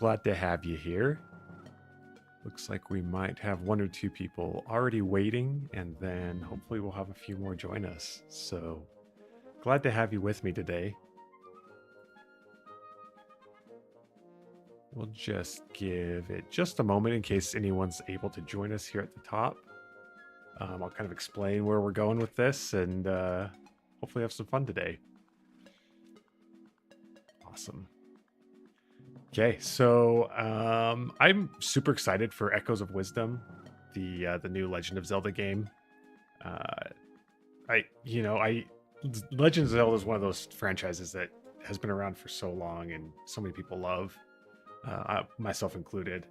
Glad to have you here. Looks like we might have one or two people already waiting, and then hopefully we'll have a few more join us. So glad to have you with me today. We'll just give it just a moment in case anyone's able to join us here at the top. I'll kind of explain where we're going with this and hopefully have some fun today. Awesome. Okay, so I'm super excited for Echoes of Wisdom, the new Legend of Zelda game. Legend of Zelda is one of those franchises that has been around for so long and so many people love, myself included.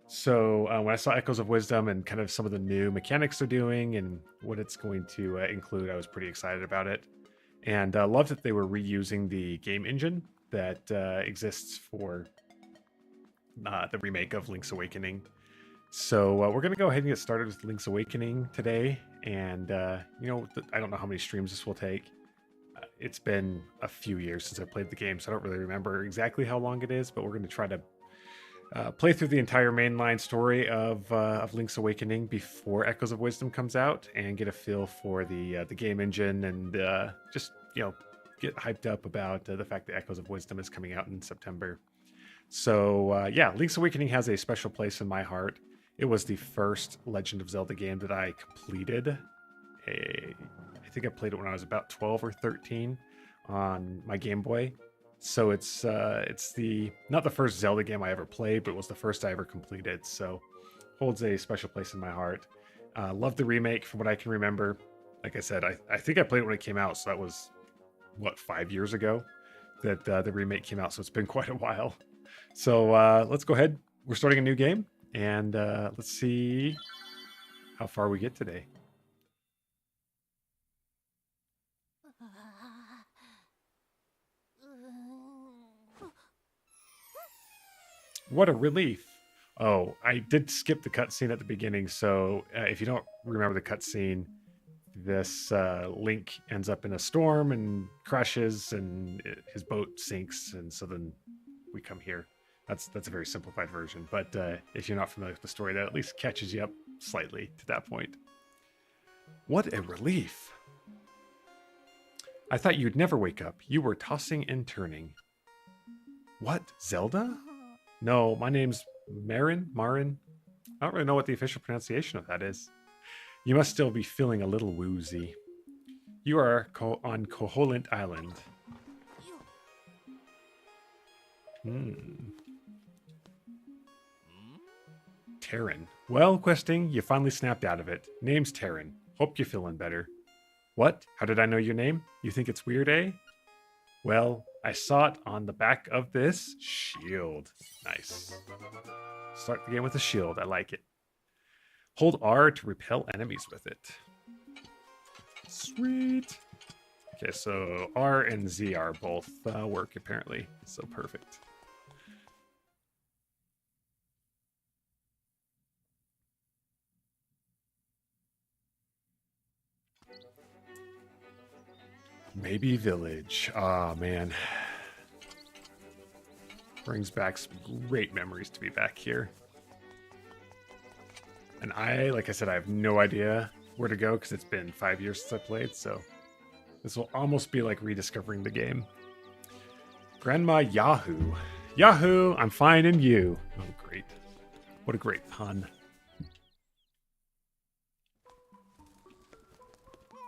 So when I saw Echoes of Wisdom and kind of some of the new mechanics they're doing and what it's going to include, I was pretty excited about it, and loved that they were reusing the game engine that exists for the remake of Link's Awakening. So we're going to go ahead and get started with Link's Awakening today. And, I don't know how many streams this will take. It's been a few years since I played the game, so I don't really remember exactly how long it is, but we're going to try to play through the entire mainline story of Link's Awakening before Echoes of Wisdom comes out and get a feel for the game engine and just get hyped up about the fact that Echoes of Wisdom is coming out in September. So Link's Awakening has a special place in my heart. It was the first Legend of Zelda game that I completed. I think I played it when I was about 12 or 13 on my Game Boy. So it's the not the first Zelda game I ever played, but it was the first I ever completed. So holds a special place in my heart. Love the remake from what I can remember. Like I said, I think I played it when it came out, so that was 5 years ago that the remake came out. So it's been quite a while. So let's go ahead. We're starting a new game, and let's see how far we get today. What a relief. Oh, I did skip the cutscene at the beginning. So if you don't remember the cutscene, this Link ends up in a storm and crashes, and his boat sinks. And so then we come here. That's a very simplified version. But if you're not familiar with the story, that at least catches you up slightly to that point. What a relief. I thought you'd never wake up. You were tossing and turning. What, Zelda? No, my name's Marin. I don't really know what the official pronunciation of that is. You must still be feeling a little woozy. You are on Koholint Island. Terran. Well, questing, you finally snapped out of it. Name's Terran. Hope you're feeling better. What? How did I know your name? You think it's weird, eh? Well, I saw it on the back of this shield. Nice. Start the game with a shield. I like it. Hold R to repel enemies with it. Sweet. Okay, so R and Z are both work apparently. So perfect. Maybe Village. Ah, man. Brings back some great memories to be back here. And like I said, I have no idea where to go because it's been 5 years since I played, so this will almost be like rediscovering the game. Grandma Yahoo. Yahoo! I'm fine, and you? Oh, great. What a great pun.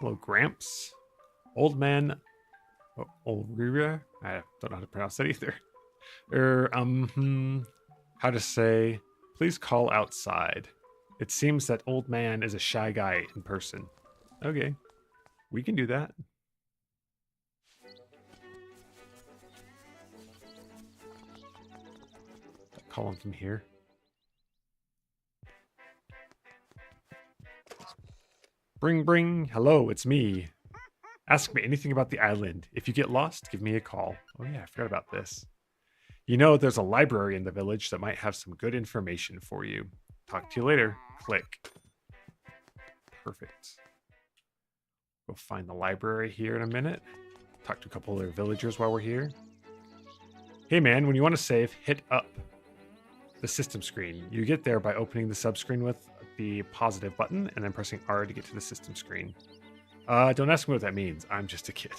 Hello, Gramps. Old man Olrira? I don't know how to pronounce that either. How to say, please call outside. It seems that old man is a shy guy in person. Okay, we can do that. Call him from here. Bring. Hello, it's me. Ask me anything about the island. If you get lost, give me a call. Oh yeah, I forgot about this. You know, there's a library in the village that might have some good information for you. Talk to you later. Click. Perfect. We'll find the library here in a minute. Talk to a couple other villagers while we're here. Hey man, when you want to save, hit up. the system screen. You get there by opening the subscreen with the positive button and then pressing R to get to the system screen. Don't ask me what that means. I'm just a kid.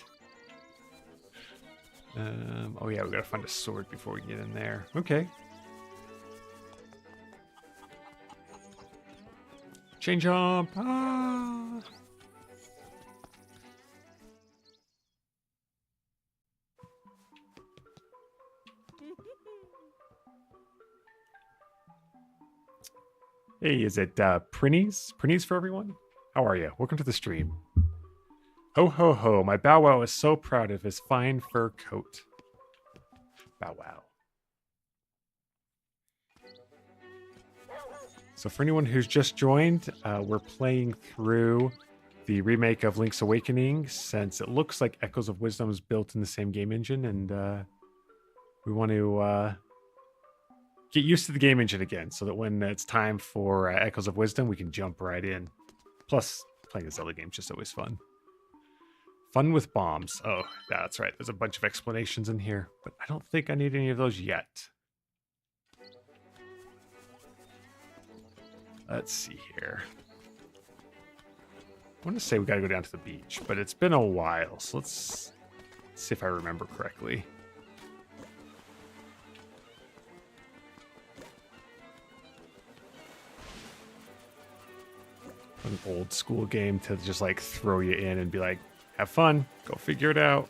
Oh yeah, we gotta find a sword before we get in there. Okay. Chain jump. Ah. Hey, is it Prinnies? Prinnies for everyone? How are you? Welcome to the stream. Ho ho ho, my Bow Wow is so proud of his fine fur coat. Bow Wow. So for anyone who's just joined, we're playing through the remake of Link's Awakening, since it looks like Echoes of Wisdom is built in the same game engine, and we want to get used to the game engine again, so that when it's time for Echoes of Wisdom, we can jump right in. Plus, playing a Zelda game is just always fun. Fun with bombs. Oh, that's right. There's a bunch of explanations in here, but I don't think I need any of those yet. Let's see here. I want to say we got to go down to the beach, but it's been a while, so let's see if I remember correctly. An old school game to just like throw you in and be like, have fun, go figure it out.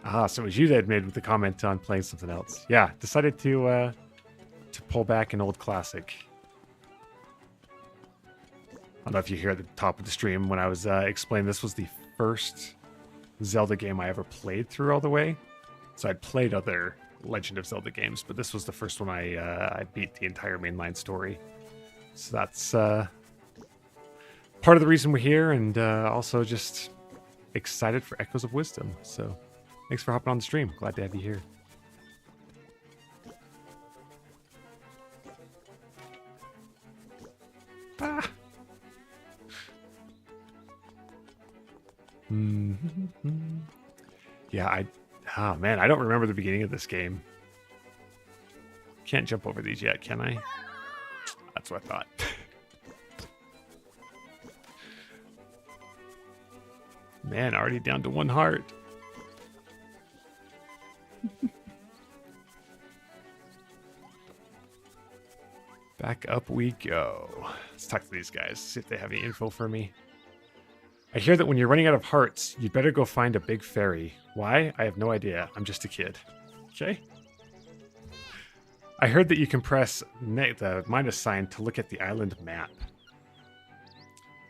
Ah, so it was you that made the comment on playing something else. Yeah, decided to pull back an old classic. I don't know if you hear at the top of the stream when I was explaining this was the first Zelda game I ever played through all the way. So I'd played other Legend of Zelda games, but this was the first one I beat the entire mainline story. So that's part of the reason we're here, and also just excited for Echoes of Wisdom. So thanks for hopping on the stream. Glad to have you here. Ah. Yeah, oh man, I don't remember the beginning of this game. Can't jump over these yet, can I? That's what I thought. Man, already down to 1 heart. Back up we go. Let's talk to these guys, see if they have any info for me. I hear that when you're running out of hearts, you'd better go find a big fairy. Why? I have no idea. I'm just a kid. Okay. I heard that you can press the minus sign to look at the island map.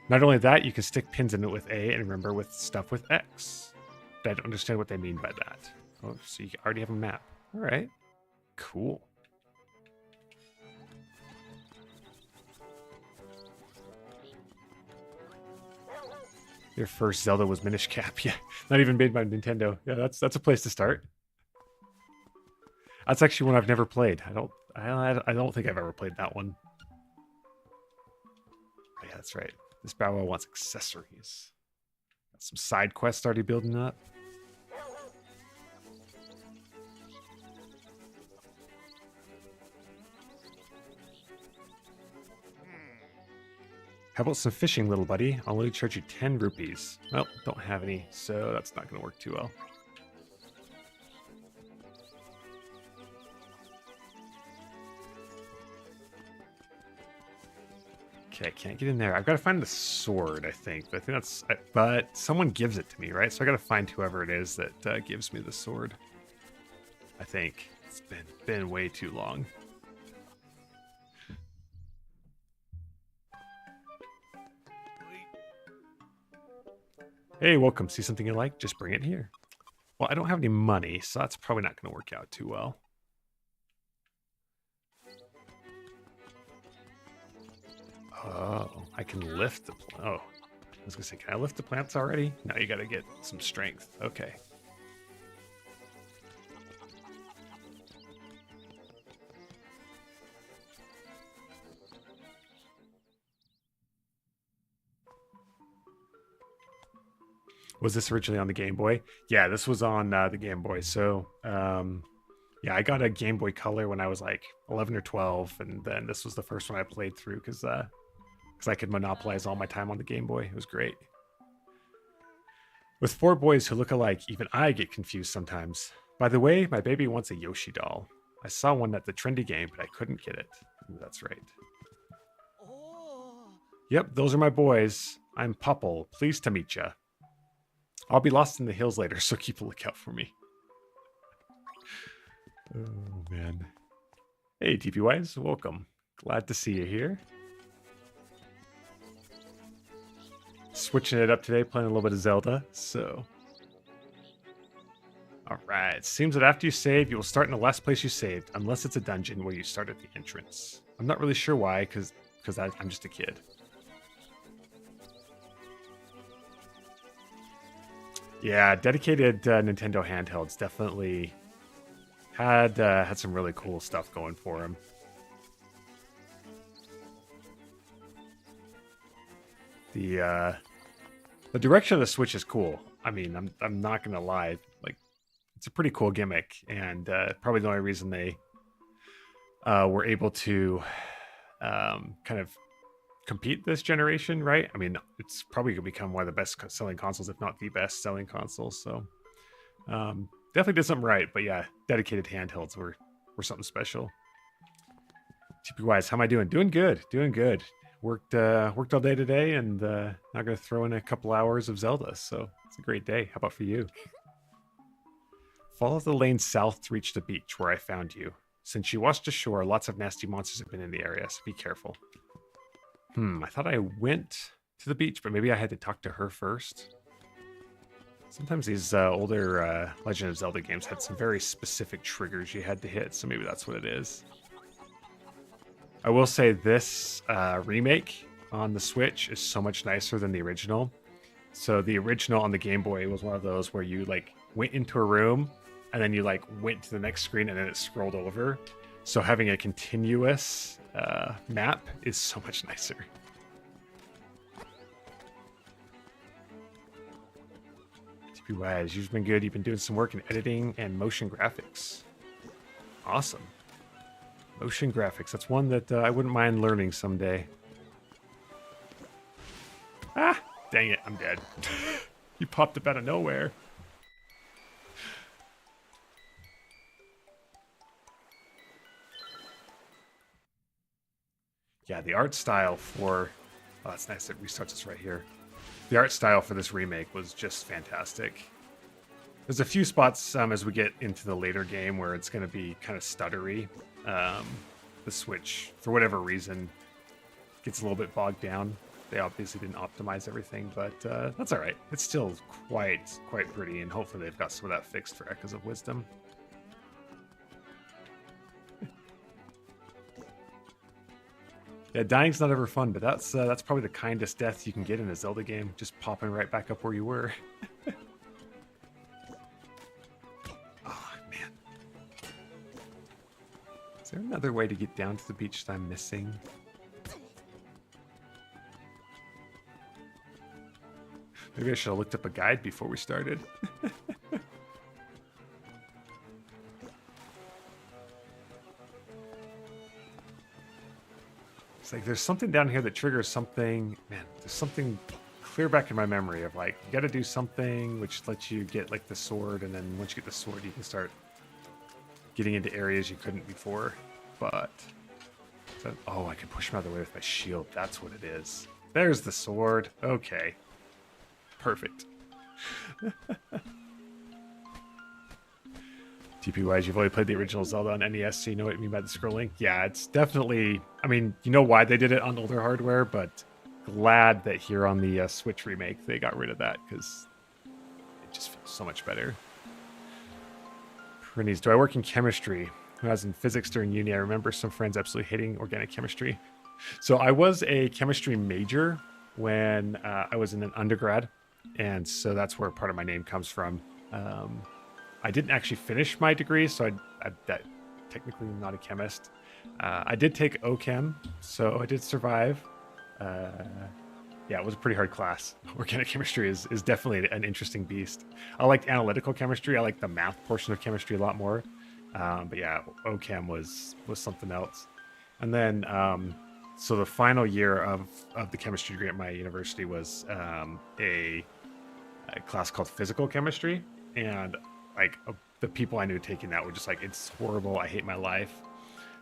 Not only that, you can stick pins in it with A and remember with stuff with X. I don't understand what they mean by that. Oh, so you already have a map. All right. Cool. Your first Zelda was Minish Cap. Yeah, not even made by Nintendo. Yeah, that's a place to start. That's actually one I've never played. I don't think I've ever played that one. Oh, yeah, that's right. This Bow Wow wants accessories. Got some side quests already building up. How about some fishing, little buddy? I'll only charge you 10 rupees. Well, don't have any, so that's not going to work too well. Okay, can't get in there. I've got to find the sword, I think. I think that's... But someone gives it to me, right? So I got to find whoever it is that gives me the sword. I think. It's been way too long. Hey, welcome. See something you like? Just bring it here. Well, I don't have any money, so that's probably not going to work out too well. Oh, I can lift the plant. Oh, I was going to say, can I lift the plants already? No, you got to get some strength. Okay. Was this originally on the Game Boy? Yeah, this was on the Game Boy. So, yeah, I got a Game Boy Color when I was like 11 or 12, and then this was the first one I played through because I could monopolize all my time on the Game Boy. It was great. With four boys who look alike, even I get confused sometimes. By the way, my baby wants a Yoshi doll. I saw one at the trendy game, but I couldn't get it. Ooh, that's right. Yep, those are my boys. I'm Popple. Pleased to meet ya. I'll be lost in the hills later, so keep a lookout for me. Oh, man. Hey, TPYs, welcome. Glad to see you here. Switching it up today, playing a little bit of Zelda, so... Alright, seems that after you save, you will start in the last place you saved, unless it's a dungeon where you start at the entrance. I'm not really sure why, because I'm just a kid. Yeah, dedicated Nintendo handhelds definitely had some really cool stuff going for them. The direction of the Switch is cool. I mean, I'm not gonna lie, like it's a pretty cool gimmick, and probably the only reason they were able to kind of compete this generation, right? I mean, it's probably gonna become one of the best selling consoles, if not the best selling console. So definitely did something right. But yeah, dedicated handhelds were something special. TPYs, how am I doing? Doing good. Doing good. Worked all day today, and now gonna throw in a couple hours of Zelda. So it's a great day. How about for you? Follow the lane south to reach the beach where I found you. Since you washed ashore, lots of nasty monsters have been in the area, so be careful. I thought I went to the beach, but maybe I had to talk to her first. Sometimes these older Legend of Zelda games had some very specific triggers you had to hit, so maybe that's what it is. I will say this remake on the Switch is so much nicer than the original. So the original on the Game Boy was one of those where you like went into a room and then you like went to the next screen and then it scrolled over. So having a continuous map is so much nicer. TPYs, you've been good. You've been doing some work in editing and motion graphics. Awesome. Motion graphics. That's one that I wouldn't mind learning someday. Ah, dang it. I'm dead. You popped up out of nowhere. Yeah, the art style for... Oh, that's nice. It restarts us right here. The art style for this remake was just fantastic. There's a few spots as we get into the later game where it's going to be kind of stuttery. The Switch, for whatever reason, gets a little bit bogged down. They obviously didn't optimize everything, but that's all right. It's still quite pretty, and hopefully they've got some of that fixed for Echoes of Wisdom. Yeah, dying's not ever fun, but that's probably the kindest death you can get in a Zelda game. Just popping right back up where you were. Oh, man. Is there another way to get down to the beach that I'm missing? Maybe I should have looked up a guide before we started. It's like there's something down here that triggers something. Man, there's something clear back in my memory of like, you got to do something which lets you get like the sword, and then once you get the sword, you can start getting into areas you couldn't before. But oh, I can push him out of the way with my shield. That's what it is. There's the sword. Okay. Perfect. TPYs, you've only played the original Zelda on NES, so you know what I mean by the scrolling. Yeah, it's definitely... I mean, you know why they did it on older hardware, but glad that here on the Switch remake they got rid of that, because it just feels so much better. Prinnies, do I work in chemistry? When I was in physics during uni, I remember some friends absolutely hating organic chemistry. So I was a chemistry major when I was in an undergrad, and so that's where part of my name comes from. I didn't actually finish my degree, so that technically I'm not a chemist. I did take OChem, so I did survive. Yeah, it was a pretty hard class. Organic chemistry is definitely an interesting beast. I liked analytical chemistry. I like the math portion of chemistry a lot more. But yeah, OChem was something else. And then, so the final year of the chemistry degree at my university was a class called physical chemistry, and like the people I knew taking that were just like, it's horrible. I hate my life.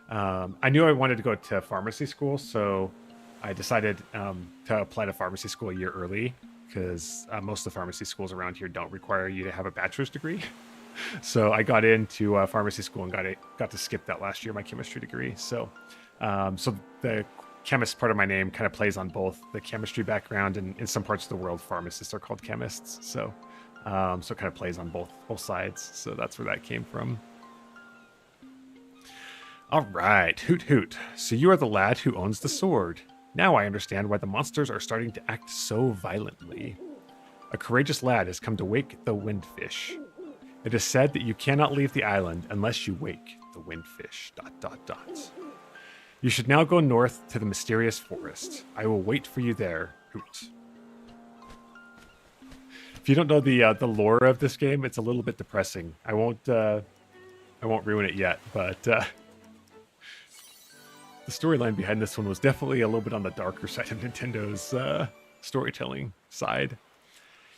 I knew I wanted to go to pharmacy school, so I decided to apply to pharmacy school a year early because most of the pharmacy schools around here don't require you to have a bachelor's degree. So I got into pharmacy school and got to skip that last year, my chemistry degree. So the chemist part of my name kind of plays on both the chemistry background, and in some parts of the world, pharmacists are called chemists. So it kind of plays on both sides. So that's where that came from. All right, hoot hoot. So you are the lad who owns the sword. Now I understand why the monsters are starting to act so violently. A courageous lad has come to wake the windfish. It is said that you cannot leave the island unless you wake the windfish. ... You should now go north to the mysterious forest. I will wait for you there, Hoot. If you don't know the lore of this game, it's a little bit depressing. I won't ruin it yet, but the storyline behind this one was definitely a little bit on the darker side of Nintendo's storytelling side.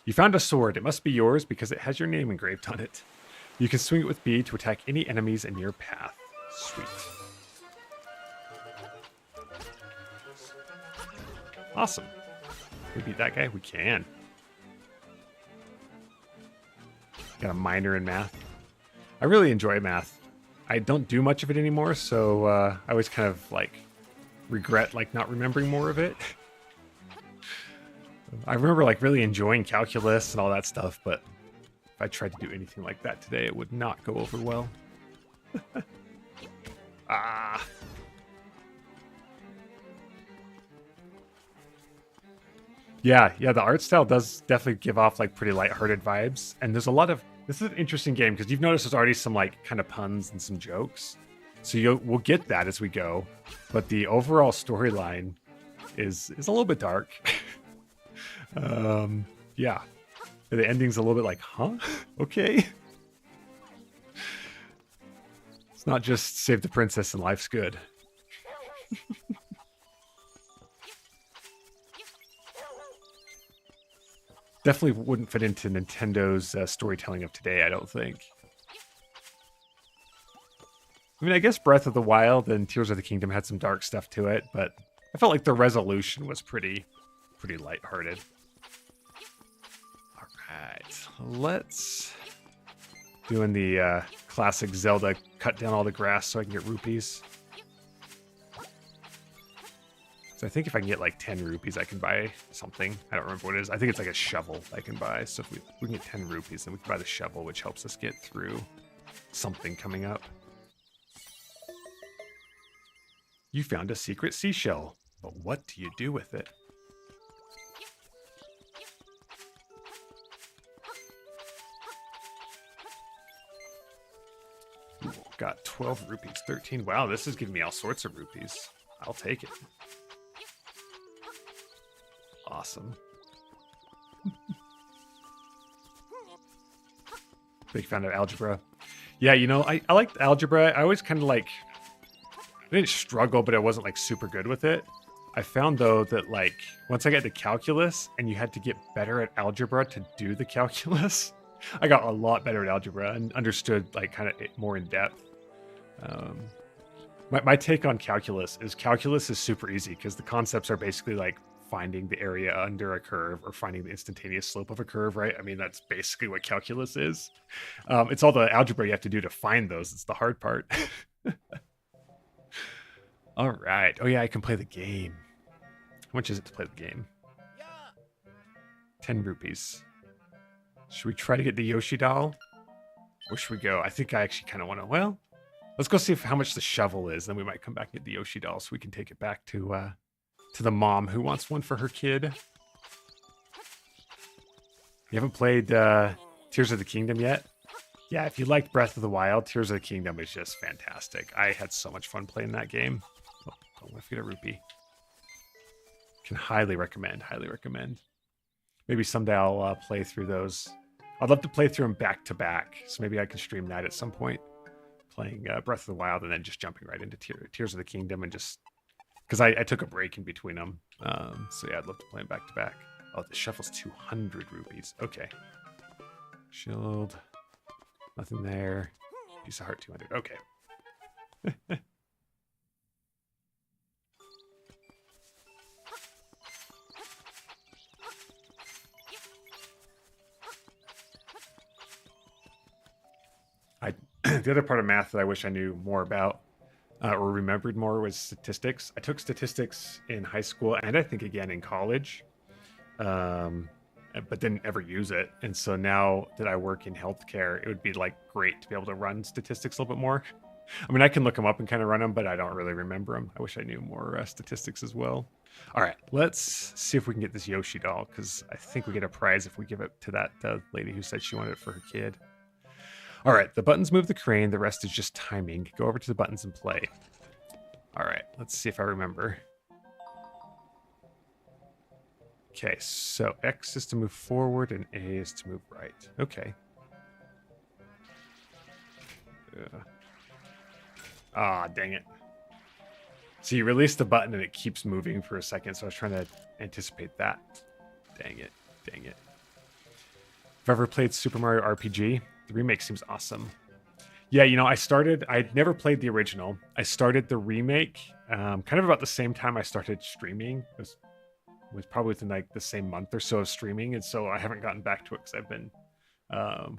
You found a sword. It must be yours because it has your name engraved on it. You can swing it with B to attack any enemies in your path. Sweet. Awesome. Can we beat that guy? We can. Got a minor in math. I really enjoy math. I don't do much of it anymore, so I always kind of like regret like not remembering more of it. I remember like really enjoying calculus and all that stuff, but if I tried to do anything like that today, it would not go over well. Ah. Yeah, the art style does definitely give off like pretty lighthearted vibes, and there's a lot of. This is an interesting game because you've noticed there's already some like kind of puns and some jokes, so we'll get that as we go, but the overall storyline is a little bit dark. Yeah, the ending's a little bit like, huh? Okay. It's not just save the princess and life's good. Definitely wouldn't fit into Nintendo's storytelling of today, I don't think. I mean, I guess Breath of the Wild and Tears of the Kingdom had some dark stuff to it, but I felt like the resolution was pretty lighthearted. All right, let's doing the classic Zelda cut down all the grass so I can get rupees. So I think if I can get like 10 rupees, I can buy something. I don't remember what it is. I think it's like a shovel I can buy. So if we can get 10 rupees, then we can buy the shovel, which helps us get through something coming up. You found a secret seashell, but what do you do with it? Ooh, got 12 rupees, 13. Wow, this is giving me all sorts of rupees. I'll take it. Awesome. Big fan of algebra. Yeah, you know, I liked algebra. I always kind of like, I didn't struggle, but I wasn't like super good with it. I found though that like once I got to calculus and you had to get better at algebra to do the calculus, I got a lot better at algebra and understood like kind of more in depth. My take on calculus is super easy because the concepts are basically like finding the area under a curve or finding the instantaneous slope of a curve, right? I mean, that's basically what calculus is. It's all the algebra you have to do to find those. It's the hard part. All right. Oh yeah, I can play the game. How much is it to play the game? 10 rupees. Should we try to get the Yoshi doll? Where should we go? I think I actually kind of want to, well, let's go see how much the shovel is. Then we might come back and get the Yoshi doll so we can take it back to the mom who wants one for her kid. You haven't played Tears of the Kingdom yet? Yeah, if you liked Breath of the Wild, Tears of the Kingdom is just fantastic. I had so much fun playing that game. Oh, don't want to forget a rupee. Can highly recommend. Highly recommend. Maybe someday I'll play through those. I'd love to play through them back to back. So maybe I can stream that at some point, playing Breath of the Wild and then just jumping right into Tears of the Kingdom and just because I took a break in between them. So yeah, I'd love to play them back to back. Oh, the shuffle's 200 rupees. Okay. Shield. Nothing there. Piece of heart 200. Okay. The other part of math that I wish I knew more about or remembered more was statistics. I took statistics in high school and I think again in college, but didn't ever use it. And so now that I work in healthcare, it would be like great to be able to run statistics a little bit more. I mean, I can look them up and kind of run them, but I don't really remember them. I wish I knew more statistics as well. All right, let's see if we can get this Yoshi doll because I think we get a prize if we give it to that lady who said she wanted it for her kid. All right, the buttons move the crane. The rest is just timing. Go over to the buttons and play. All right, let's see if I remember. Okay, so X is to move forward and A is to move right. Okay. Ah, dang it. So you release the button and it keeps moving for a second, so I was trying to anticipate that. Dang it, dang it. If I've ever played Super Mario RPG, the remake seems awesome. Yeah, you know, I'd never played the original. I started the remake kind of about the same time I started streaming. It was probably within like the same month or so of streaming. And so I haven't gotten back to it because I've been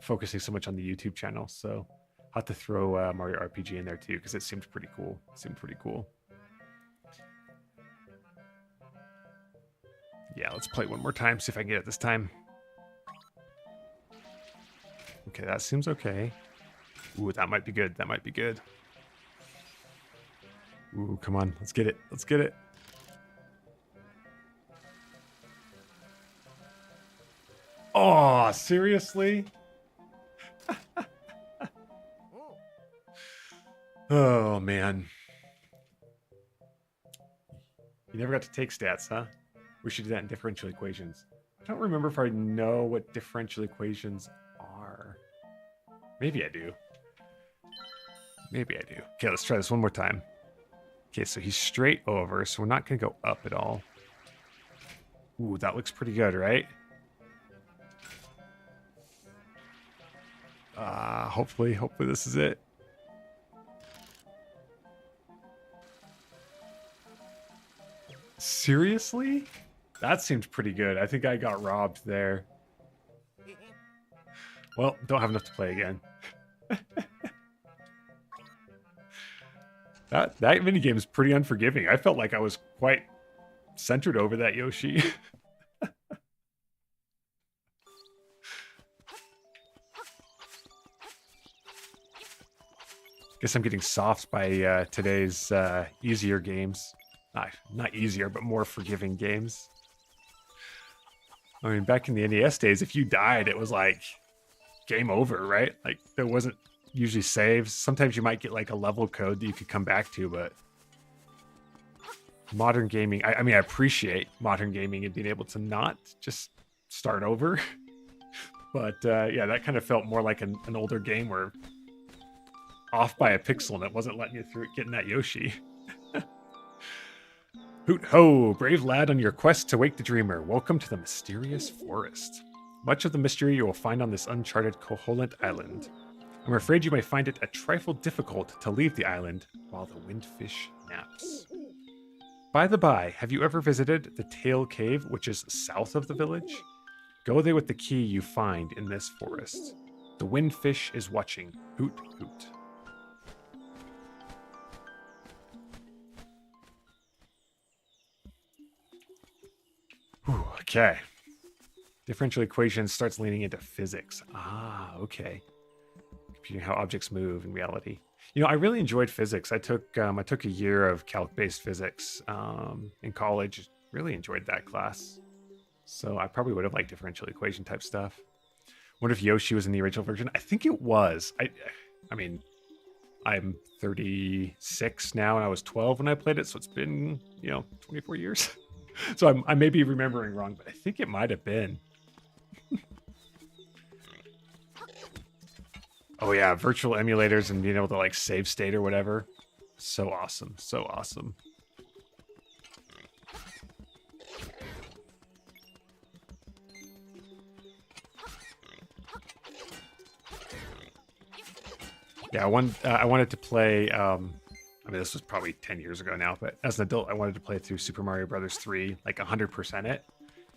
focusing so much on the YouTube channel. So I'll have to throw Mario RPG in there too because it seemed pretty cool. Yeah, let's play one more time, see if I can get it this time. Okay, that seems okay. Ooh, that might be good. That might be good. Ooh, come on. Let's get it. Let's get it. Oh, seriously? Oh, man. You never got to take stats, huh? We should do that in differential equations. I don't remember if I know what differential equations are. Maybe I do. Maybe I do. Okay, let's try this one more time. Okay, so he's straight over, so we're not going to go up at all. Ooh, that looks pretty good, right? Hopefully this is it. Seriously? That seemed pretty good. I think I got robbed there. Well, don't have enough to play again. That minigame is pretty unforgiving. I felt like I was quite centered over that Yoshi. Guess I'm getting soft by today's easier games. Not easier, but more forgiving games. I mean, back in the NES days, if you died, it was like game over, right? Like there wasn't usually saves. Sometimes you might get like a level code that you could come back to, but modern gaming, I mean, I appreciate modern gaming and being able to not just start over. But yeah, that kind of felt more like an older game where off by a pixel and it wasn't letting you through getting that Yoshi. Hoot ho, brave lad on your quest to wake the dreamer. Welcome to the mysterious forest. Much of the mystery you will find on this uncharted Koholint island. I'm afraid you may find it a trifle difficult to leave the island while the windfish naps. By the by, have you ever visited the Tail Cave, which is south of the village? Go there with the key you find in this forest. The windfish is watching. Hoot hoot. Whew, okay. Differential equation starts leaning into physics. Ah, okay. Computing how objects move in reality. You know, I really enjoyed physics. I took a year of calc-based physics in college. Really enjoyed that class. So I probably would have liked differential equation type stuff. Wonder if Yoshi was in the original version. I think it was. I mean, I'm 36 now, and I was 12 when I played it, so it's been 24 years. So I may be remembering wrong, but I think it might have been. Oh yeah, virtual emulators and being able to like save state or whatever. So awesome. So awesome. Yeah, I wanted to play. I mean, this was probably 10 years ago now, but as an adult, I wanted to play through Super Mario Brothers 3, like 100% it,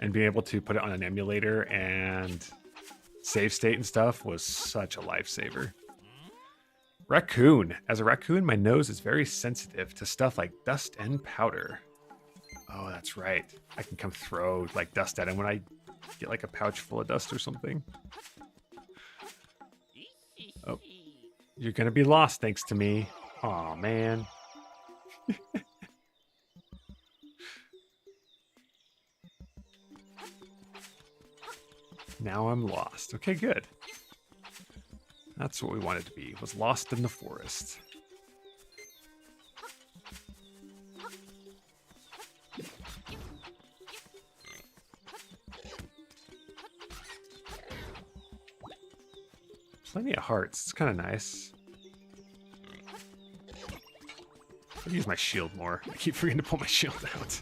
and being able to put it on an emulator and save state and stuff was such a lifesaver. Raccoon. As a raccoon, my nose is very sensitive to stuff like dust and powder. Oh, that's right. I can come throw like dust at him when I get like a pouch full of dust or something. Oh, you're gonna be lost thanks to me. Aw, man. Now I'm lost. Okay, good. That's what we wanted to be, was lost in the forest. Plenty of hearts. It's kind of nice. I'll use my shield more. I keep forgetting to pull my shield out.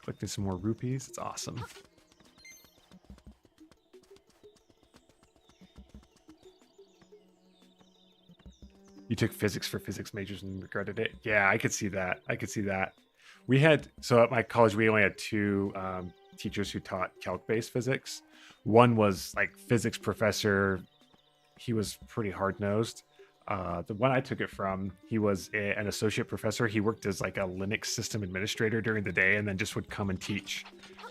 Collecting some more rupees. It's awesome. You took physics for physics majors and regretted it. Yeah, I could see that. I could see that. We had, so at my college, we only had two teachers who taught calc-based physics. One was like physics professor. He was pretty hard-nosed. The one I took it from, he was an associate professor. He worked as like a Linux system administrator during the day and then just would come and teach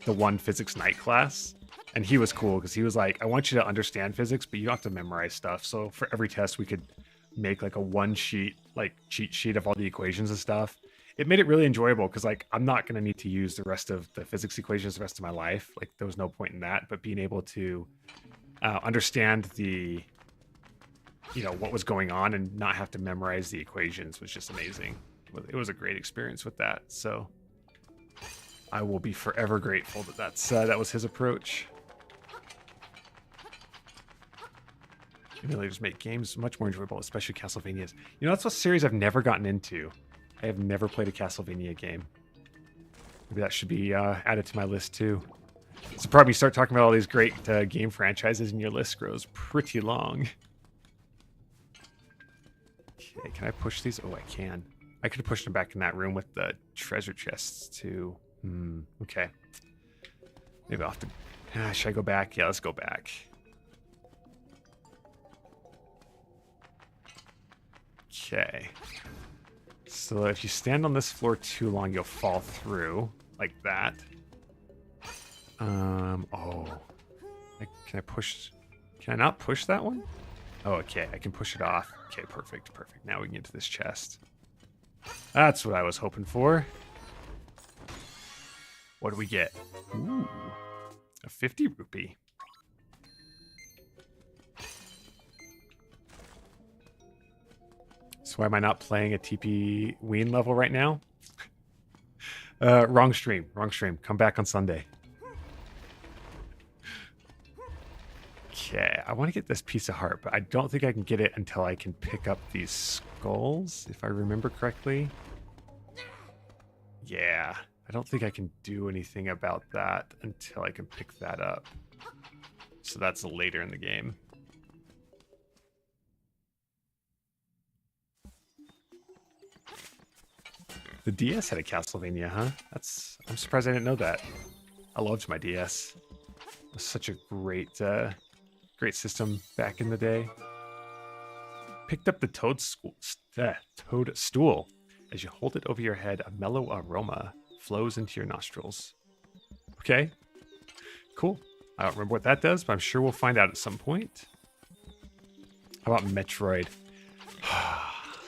the one physics night class. And he was cool because he was like, I want you to understand physics, but you don't have to memorize stuff. So for every test, we could make like a one sheet, like cheat sheet of all the equations and stuff. It made it really enjoyable because like I'm not going to need to use the rest of the physics equations the rest of my life. Like there was no point in that, but being able to understand the, you know, what was going on and not have to memorize the equations was just amazing. It was a great experience with that. So I will be forever grateful that that was his approach. Emulators make games much more enjoyable, especially Castlevanias. You know, that's a series I've never gotten into. I have never played a Castlevania game. Maybe that should be added to my list too. So probably start talking about all these great game franchises and your list grows pretty long. Okay, can I push these? Oh, I can. I could have pushed them back in that room with the treasure chests too. Okay. Maybe I'll have to... should I go back? Yeah, let's go back. Okay. So if you stand on this floor too long, you'll fall through like that. Oh. Can I push? Can I not push that one? Oh, okay. I can push it off. Okay, perfect, perfect. Now we can get to this chest. That's what I was hoping for. What do we get? Ooh, a 50 rupee. So why am I not playing a TP Ween level right now? Wrong stream. Wrong stream. Come back on Sunday. Okay, I want to get this piece of heart, but I don't think I can get it until I can pick up these skulls, if I remember correctly. Yeah, I don't think I can do anything about that until I can pick that up. So that's later in the game. The DS had a Castlevania, huh? I'm surprised I didn't know that. I loved my DS. It was such a great great system back in the day. Picked up the toad stool. As you hold it over your head, a mellow aroma flows into your nostrils. Okay. Cool. I don't remember what that does, but I'm sure we'll find out at some point. How about Metroid?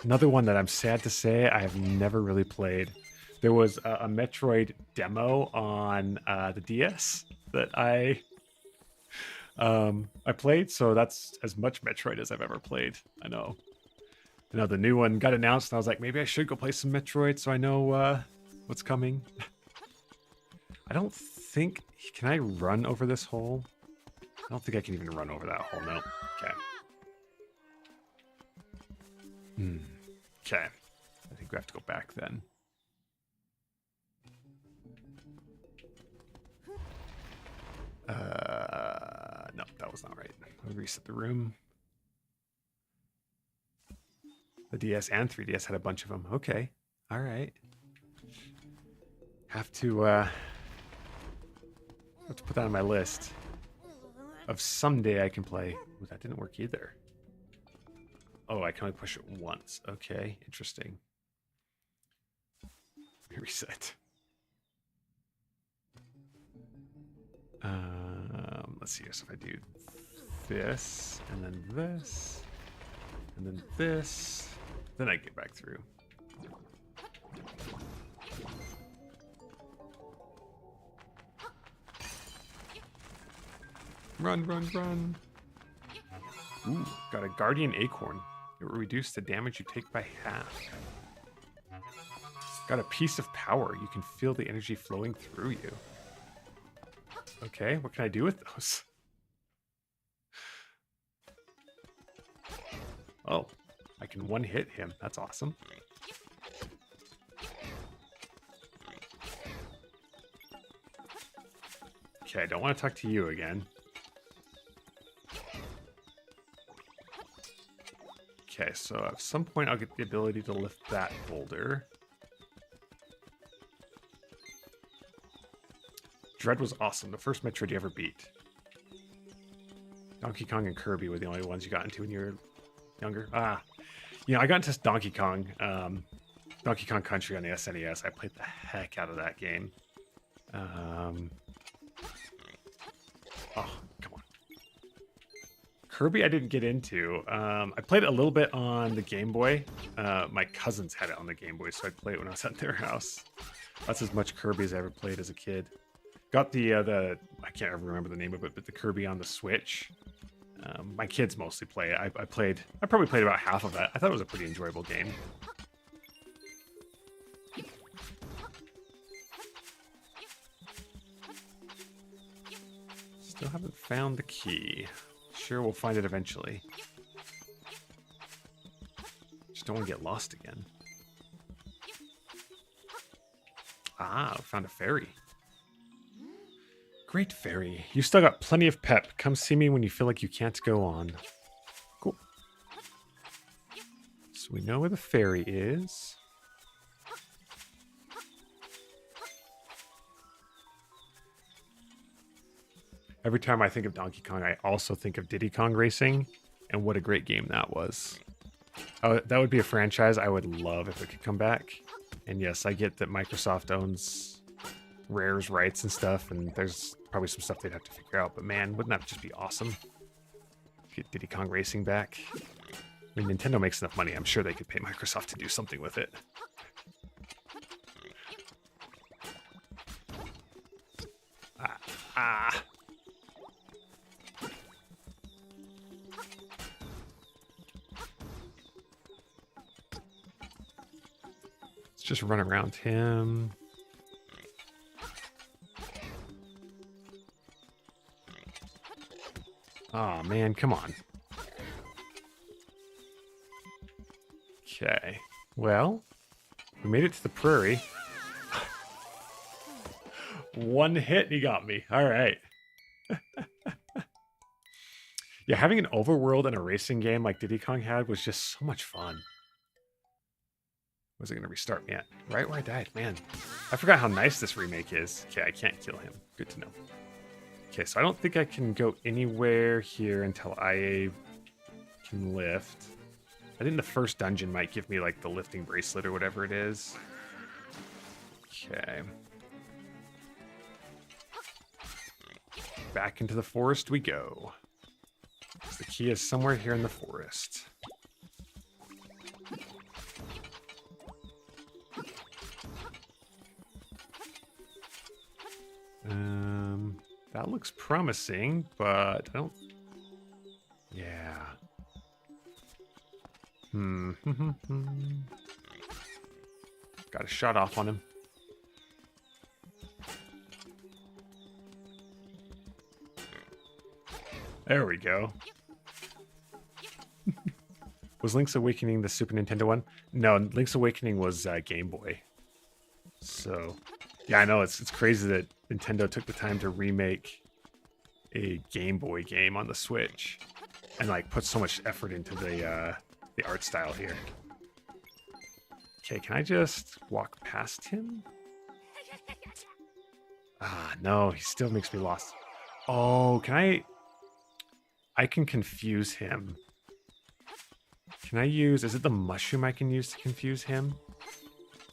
Another one that I'm sad to say I have never really played. There was a Metroid demo on the DS that I played, so that's as much Metroid as I've ever played. I know. You know, the new one got announced, and I was like, maybe I should go play some Metroid so I know what's coming. I don't think... Can I run over this hole? I don't think I can even run over that hole, no. Okay. Okay. I think we have to go back then. No, that was not right. I'll reset the room. The DS and 3DS had a bunch of them. Okay. All right. Have to put that on my list of someday I can play. Ooh, that didn't work either. Oh, I can only push it once. Okay, interesting. Let me reset. Let's see here. So if I do this, and then this, and then this, then I get back through. Run, run, run. Ooh, got a Guardian Acorn. It will reduce the damage you take by half. Got a piece of power. You can feel the energy flowing through you. Okay, what can I do with those? Oh, I can one-hit him. That's awesome. Okay, I don't want to talk to you again. Okay, so at some point I'll get the ability to lift that boulder. Dread was awesome. The first Metroid you ever beat. Donkey Kong and Kirby were the only ones you got into when you were younger. You know, I got into Donkey Kong Country on the SNES. I played the heck out of that game. Oh, come on. Kirby I didn't get into. I played it a little bit on the Game Boy. My cousins had it on the Game Boy, so I'd play it when I was at their house. That's as much Kirby as I ever played as a kid. Got the I can't ever remember the name of it, but the Kirby on the Switch. My kids mostly play it. I probably played about half of that. I thought it was a pretty enjoyable game. Still haven't found the key. Sure, we'll find it eventually. Just don't want to get lost again. Ah, found a fairy. Great fairy. You still got plenty of pep. Come see me when you feel like you can't go on. Cool. So we know where the fairy is. Every time I think of Donkey Kong, I also think of Diddy Kong Racing, and what a great game that was. That would be a franchise I would love if it could come back. And yes, I get that Microsoft owns Rare's rights and stuff, and there's probably some stuff they'd have to figure out. But man, wouldn't that just be awesome? Get Diddy Kong Racing back. I mean, Nintendo makes enough money. I'm sure they could pay Microsoft to do something with it. Let's just run around him. Oh man, come on. Okay. Well, we made it to the prairie. One hit and he got me. All right. Yeah, having an overworld and a racing game like Diddy Kong had was just so much fun. Was it going to restart me at? Right where I died, man. I forgot how nice this remake is. Okay, I can't kill him. Good to know. Okay, so I don't think I can go anywhere here until IA can lift. I think the first dungeon might give me like the lifting bracelet or whatever it is. Okay. Back into the forest we go. The key is somewhere here in the forest. That looks promising, but I don't... Yeah. Hmm. Got a shot off on him. There we go. Was Link's Awakening the Super Nintendo one? No, Link's Awakening was Game Boy. So, yeah, I know it's crazy that Nintendo took the time to remake a Game Boy game on the Switch and like put so much effort into the art style here. Okay, can I just walk past him? Ah, no, he still makes me lost. Oh, can I can confuse him. Can I use, is it the mushroom I can use to confuse him?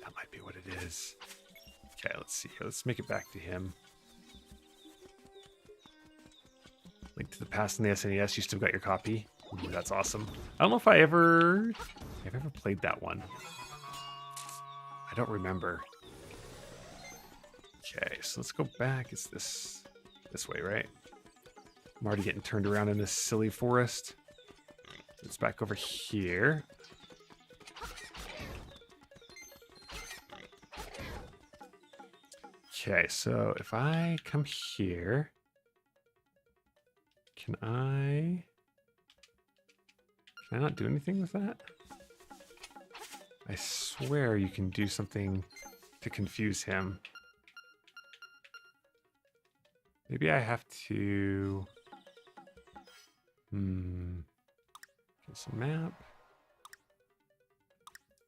That might be what it is. Okay, let's see here. Let's make it back to him. Link to the Past in the SNES. You still got your copy? Ooh, that's awesome. I don't know if I've ever played that one. I don't remember. Okay, so let's go back. It's this way, right? I'm already getting turned around in this silly forest. It's back over here. Okay, so if I come here, can I not do anything with that? I swear you can do something to confuse him. Maybe I have to... Here's a map. I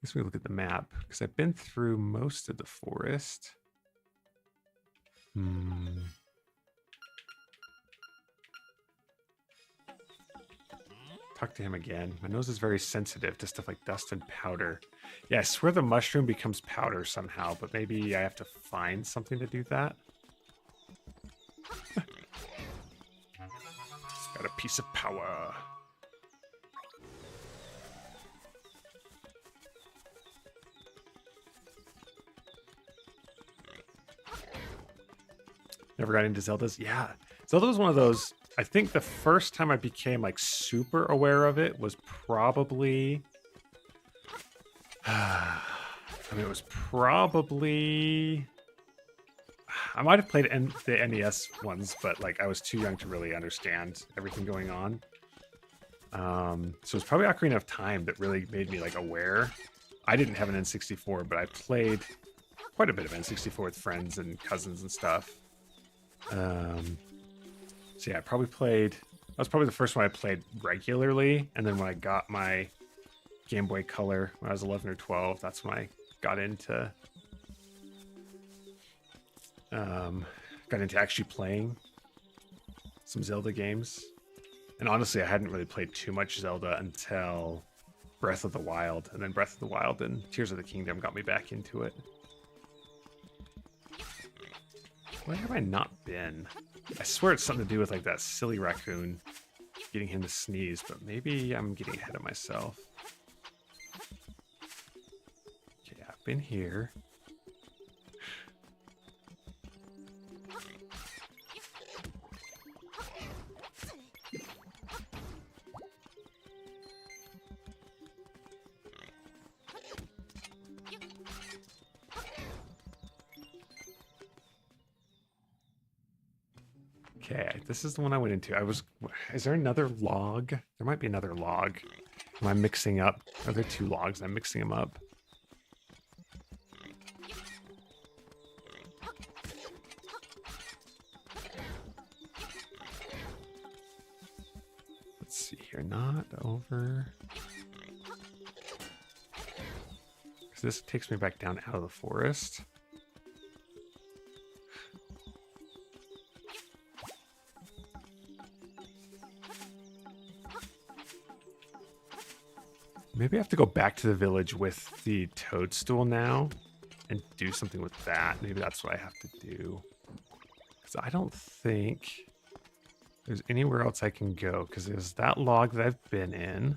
guess we look at the map, because I've been through most of the forest. Talk to him again. My nose is very sensitive to stuff like dust and powder. Yeah, I swear the mushroom becomes powder somehow, but maybe I have to find something to do that. Got a piece of power. Never got into Zelda's. Yeah, Zelda was one of those. I think the first time I became like super aware of it was probably. I mean, it was probably. I might have played the NES ones, but like I was too young to really understand everything going on. So it's probably Ocarina of Time that really made me like aware. I didn't have an N64, but I played quite a bit of N64 with friends and cousins and stuff. So yeah, I probably played. That was probably the first one I played regularly, and then when I got my Game Boy Color when I was 11 or 12, that's when I got into actually playing some Zelda games. And honestly, I hadn't really played too much Zelda until Breath of the Wild, and then Breath of the Wild and Tears of the Kingdom got me back into it. Where have I not been? I swear it's something to do with like that silly raccoon getting him to sneeze, but maybe I'm getting ahead of myself. Okay, I've been here. Okay, this is the one I went into. Is there another log? There might be another log. Am I mixing up? Are there two logs? I'm mixing them up. Let's see here. Not over. Because this takes me back down out of the forest. Maybe I have to go back to the village with the toadstool now and do something with that. Maybe that's what I have to do. Because I don't think there's anywhere else I can go. Because there's that log that I've been in.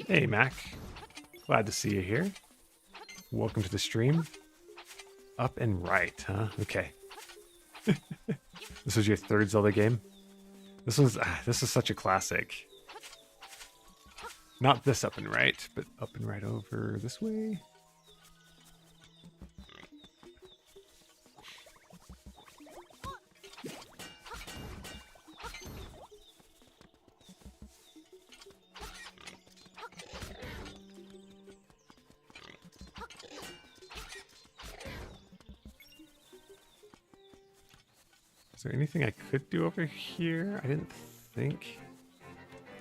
Hey, Mac. Glad to see you here. Welcome to the stream. Up and right, huh? Okay. This was your third Zelda game? This is such a classic. Not this up and right, but up and right over this way. Is there anything I could do over here? I didn't think.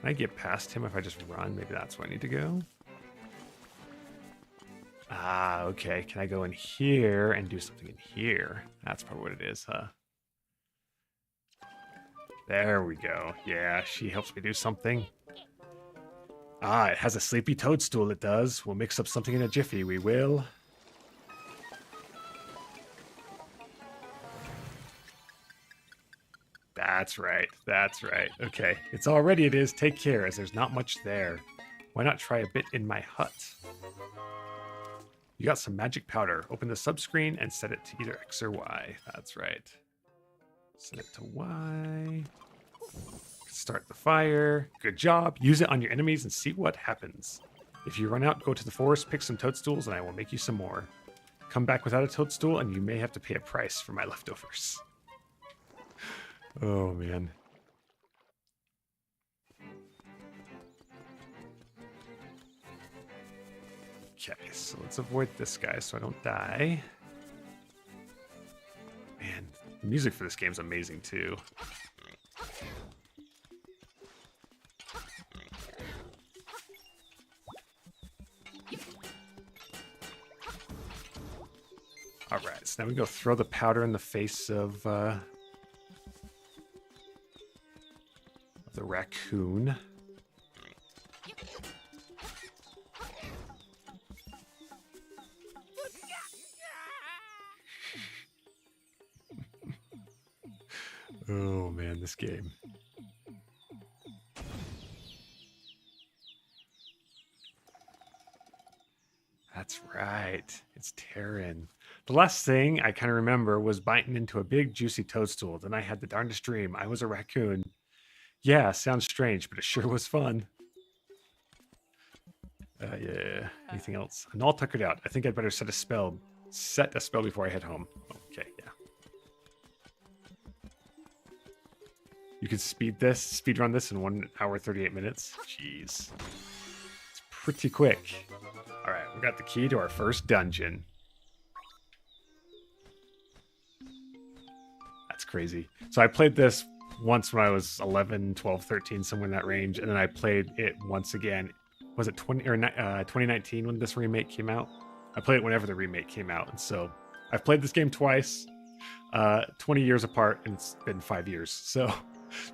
Can I get past him if I just run? Maybe that's where I need to go. Ah, okay. Can I go in here and do something in here? That's probably what it is, huh? There we go. Yeah, she helps me do something. Ah, it has a sleepy toadstool, it does. We'll mix up something in a jiffy, we will. That's right. That's right. Okay. It's all ready. It is. Take care, as there's not much there. Why not try a bit in my hut? You got some magic powder. Open the subscreen and set it to either X or Y. That's right. Set it to Y. Start the fire. Good job. Use it on your enemies and see what happens. If you run out, go to the forest, pick some toadstools, and I will make you some more. Come back without a toadstool, and you may have to pay a price for my leftovers. Oh, man. Okay, so let's avoid this guy so I don't die. Man, the music for this game is amazing, too. All right, so now we go throw the powder in the face of the raccoon. Oh man, this game. That's right. It's Terran. The last thing I kind of remember was biting into a big juicy toadstool. Then I had the darndest dream. I was a raccoon. Yeah, sounds strange, but it sure was fun. Yeah. Anything else? I'm all tuckered out. I think I'd better set a spell. Set a spell before I head home. Okay, yeah. You can speed run this in 1 hour 38 minutes. Jeez. It's pretty quick. All right, we got the key to our first dungeon. That's crazy. So I played this once when I was 11, 12, 13, somewhere in that range, and then I played it once again. Was it 2019 when this remake came out? I played it whenever the remake came out, and so I've played this game twice, 20 years apart, and it's been 5 years. So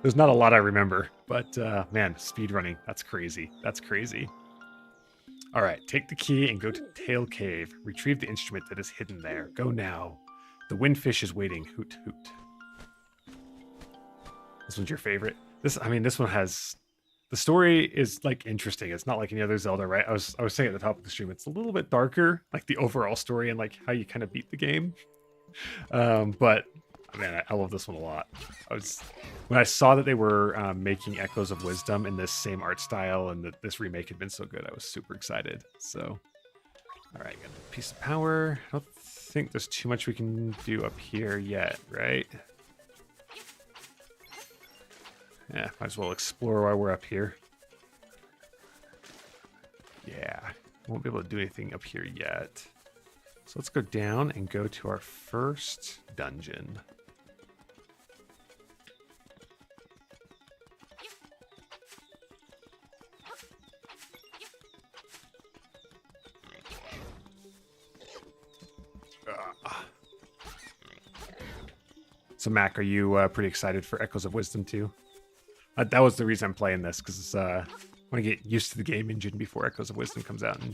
there's not a lot I remember, but man, speedrunning, that's crazy. That's crazy. All right, take the key and go to Tail Cave. Retrieve the instrument that is hidden there. Go now. The windfish is waiting. Hoot, hoot. This one's your favorite. This one has... The story is, like, interesting. It's not like any other Zelda, right? I was saying at the top of the stream, it's a little bit darker, like the overall story and, like, how you kind of beat the game. But, man, I love this one a lot. When I saw that they were making Echoes of Wisdom in this same art style and that this remake had been so good, I was super excited. So, all right, got a piece of power. I don't think there's too much we can do up here yet, right? Yeah, might as well explore while we're up here. Yeah, won't be able to do anything up here yet. So let's go down and go to our first dungeon. So Mac, are you pretty excited for Echoes of Wisdom too? That was the reason I'm playing this, because I want to get used to the game engine before Echoes of Wisdom comes out and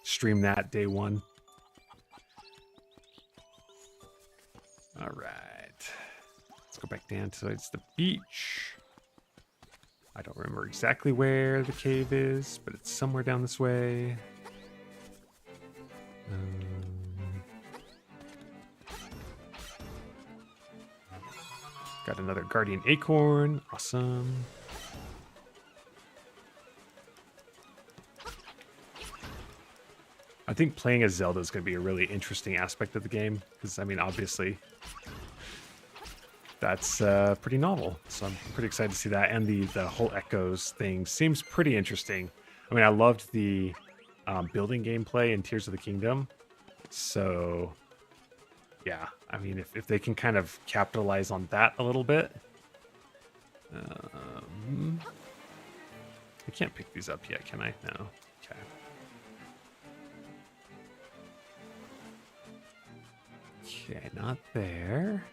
stream that day one. All right. Let's go back down to the beach. I don't remember exactly where the cave is, but it's somewhere down this way. Got another Guardian Acorn. Awesome. I think playing as Zelda is going to be a really interesting aspect of the game. Because, I mean, obviously, that's pretty novel. So I'm pretty excited to see that. And the whole Echoes thing seems pretty interesting. I mean, I loved the building gameplay in Tears of the Kingdom. So, yeah. I mean, if they can kind of capitalize on that a little bit. I can't pick these up yet, can I? No. Okay. Okay, not there.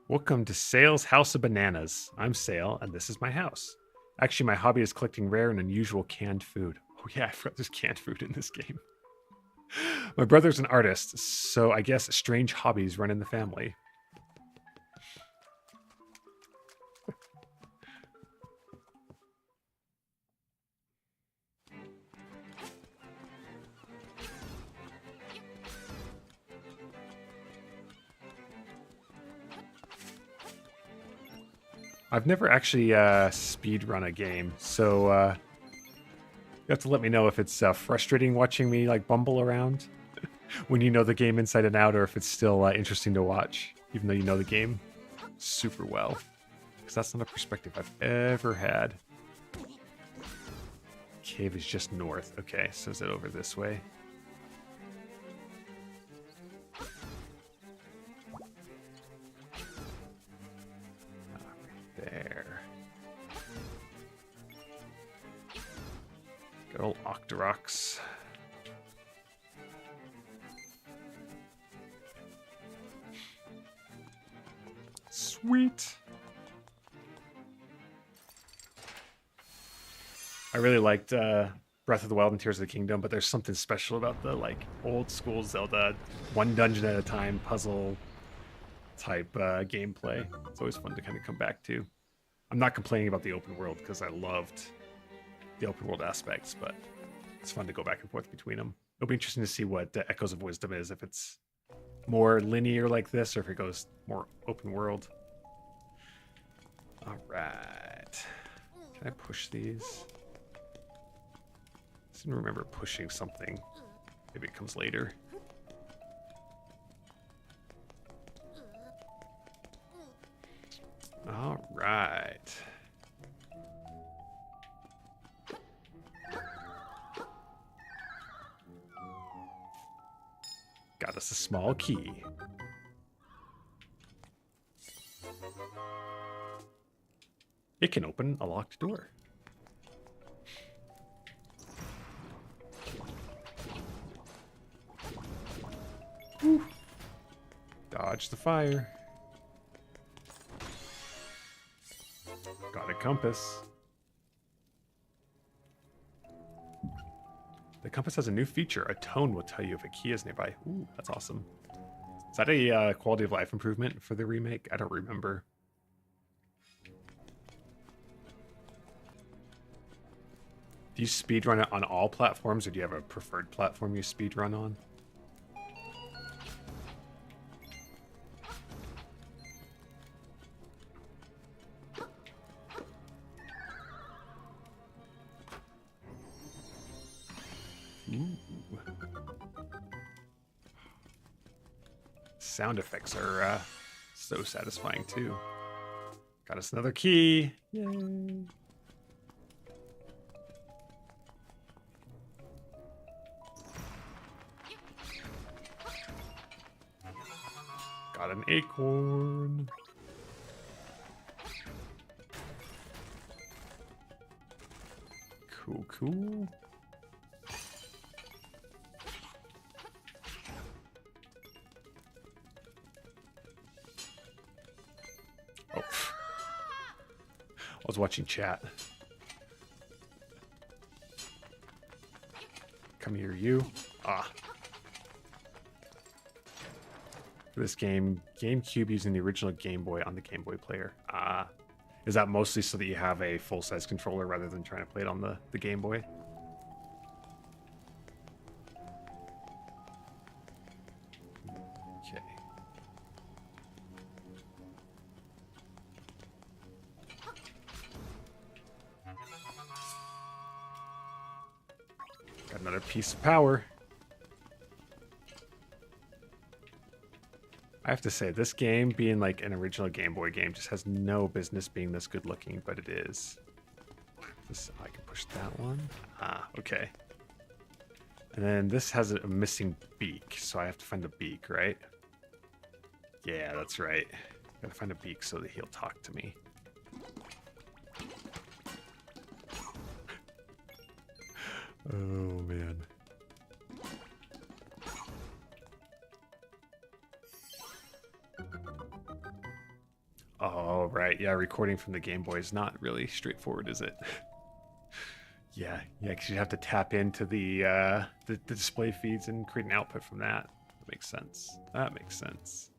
Welcome to Sale's House of Bananas. I'm Sale, and this is my house. Actually, my hobby is collecting rare and unusual canned food. Oh yeah, I forgot there's canned food in this game. My brother's an artist, so I guess strange hobbies run in the family. I've never actually speed run a game, so you have to let me know if it's frustrating watching me like bumble around when you know the game inside and out, or if it's still interesting to watch, even though you know the game super well. Because that's not a perspective I've ever had. Cave is just north. Okay, so is it over this way? There. Good old Octoroks. Sweet. I really liked Breath of the Wild and Tears of the Kingdom, but there's something special about the like old school Zelda, one dungeon at a time puzzle type gameplay. It's always fun to kind of come back to. I'm not complaining about the open world because I loved the open world aspects, but it's fun to go back and forth between them. It'll be interesting to see what Echoes of Wisdom is, if it's more linear like this or if it goes more open world. All right. Can I push these? I didn't remember pushing something. Maybe it comes later. All right. Got us a small key. It can open a locked door. Woo. Dodge the fire. Got a compass. The compass has a new feature. A tone will tell you if a key is nearby. Ooh, that's awesome. Is that a quality of life improvement for the remake? I don't remember. Do you speedrun it on all platforms, or do you have a preferred platform you speedrun on? Ooh. Sound effects are so satisfying too. Got us another key. Yay. Got an acorn. Cool, cool. Oh. I was watching chat. Come here, you. Ah. For this game, GameCube using the original Game Boy on the Game Boy player. Ah. Is that mostly so that you have a full-size controller rather than trying to play it on the Game Boy? Okay. Got another piece of power. I have to say, this game, being like an original Game Boy game, just has no business being this good looking, but it is. I can push that one. Ah, okay. And then this has a missing beak, so I have to find the beak, right? Yeah, that's right. Gotta find a beak so that he'll talk to me. Oh, man. Oh, right. Yeah, recording from the Game Boy is not really straightforward, is it? Yeah, because you have to tap into the display feeds and create an output from that. That makes sense. That makes sense.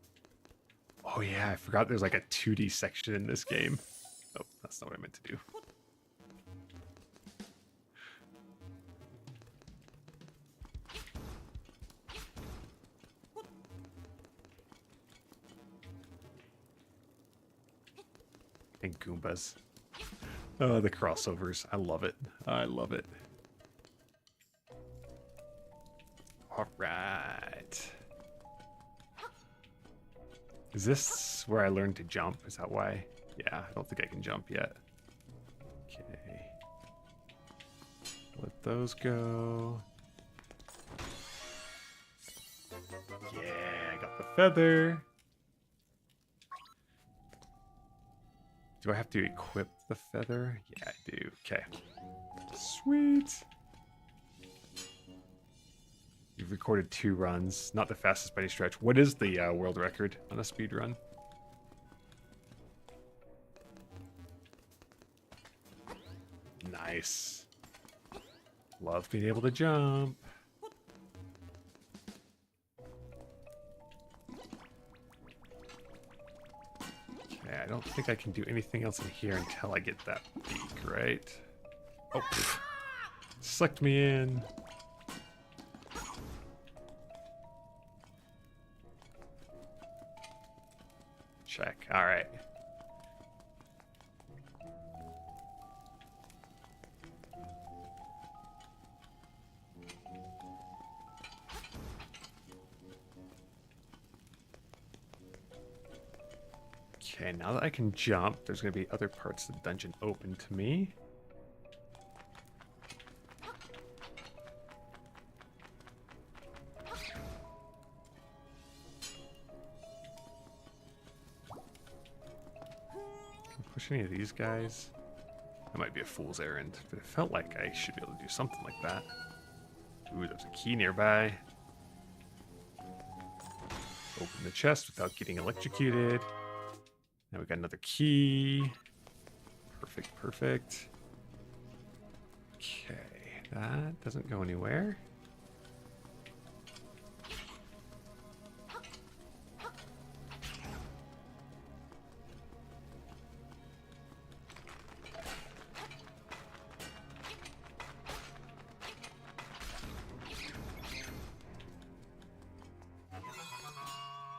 Oh, yeah, I forgot there's like a 2D section in this game. Oh, that's not what I meant to do. And Goombas. Oh, the crossovers. I love it. I love it. All right. Is this where I learned to jump? Is that why? Yeah, I don't think I can jump yet. Okay. Let those go. Yeah, I got the feather. Do I have to equip the feather? Yeah, I do. Okay. Sweet. You've recorded 2 runs. Not the fastest by any stretch. What is the world record on a speed run? Nice. Love being able to jump. Okay, I don't think I can do anything else in here until I get that beak, right? Oh, pff. Sucked me in. Check. All right. Okay, now that I can jump, there's going to be other parts of the dungeon open to me. Can I push any of these guys? That might be a fool's errand, but it felt like I should be able to do something like that. Ooh, there's a key nearby. Open the chest without getting electrocuted. Now we got another key. Perfect, perfect. Okay, that doesn't go anywhere.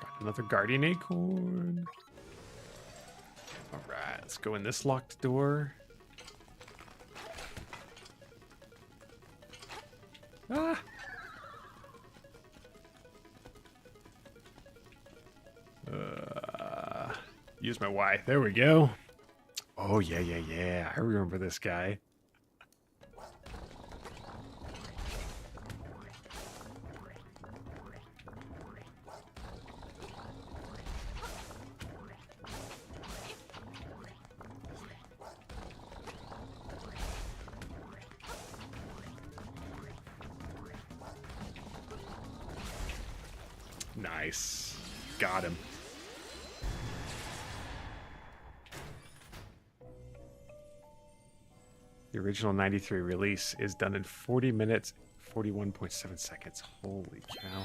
Got another guardian acorn. Alright, let's go in this locked door. Ah! Use my Y. There we go. Oh, yeah. I remember this guy. Nice. Got him. The original 93 release is done in 40 minutes, 41.7 seconds. Holy cow.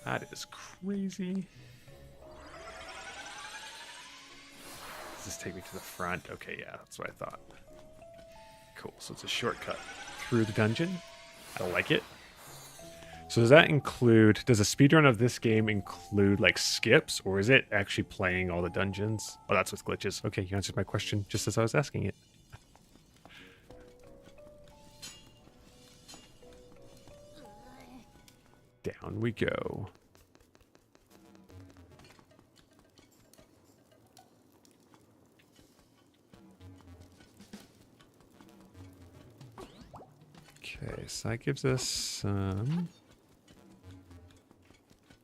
That is crazy. Is this take me to the front? Okay, yeah, that's what I thought. Cool, so it's a shortcut through the dungeon. I like it. So does that include, does a speedrun of this game include like skips, or is it actually playing all the dungeons? Oh, that's with glitches. Okay, you answered my question just as I was asking it. Down we go. Okay, so that gives us some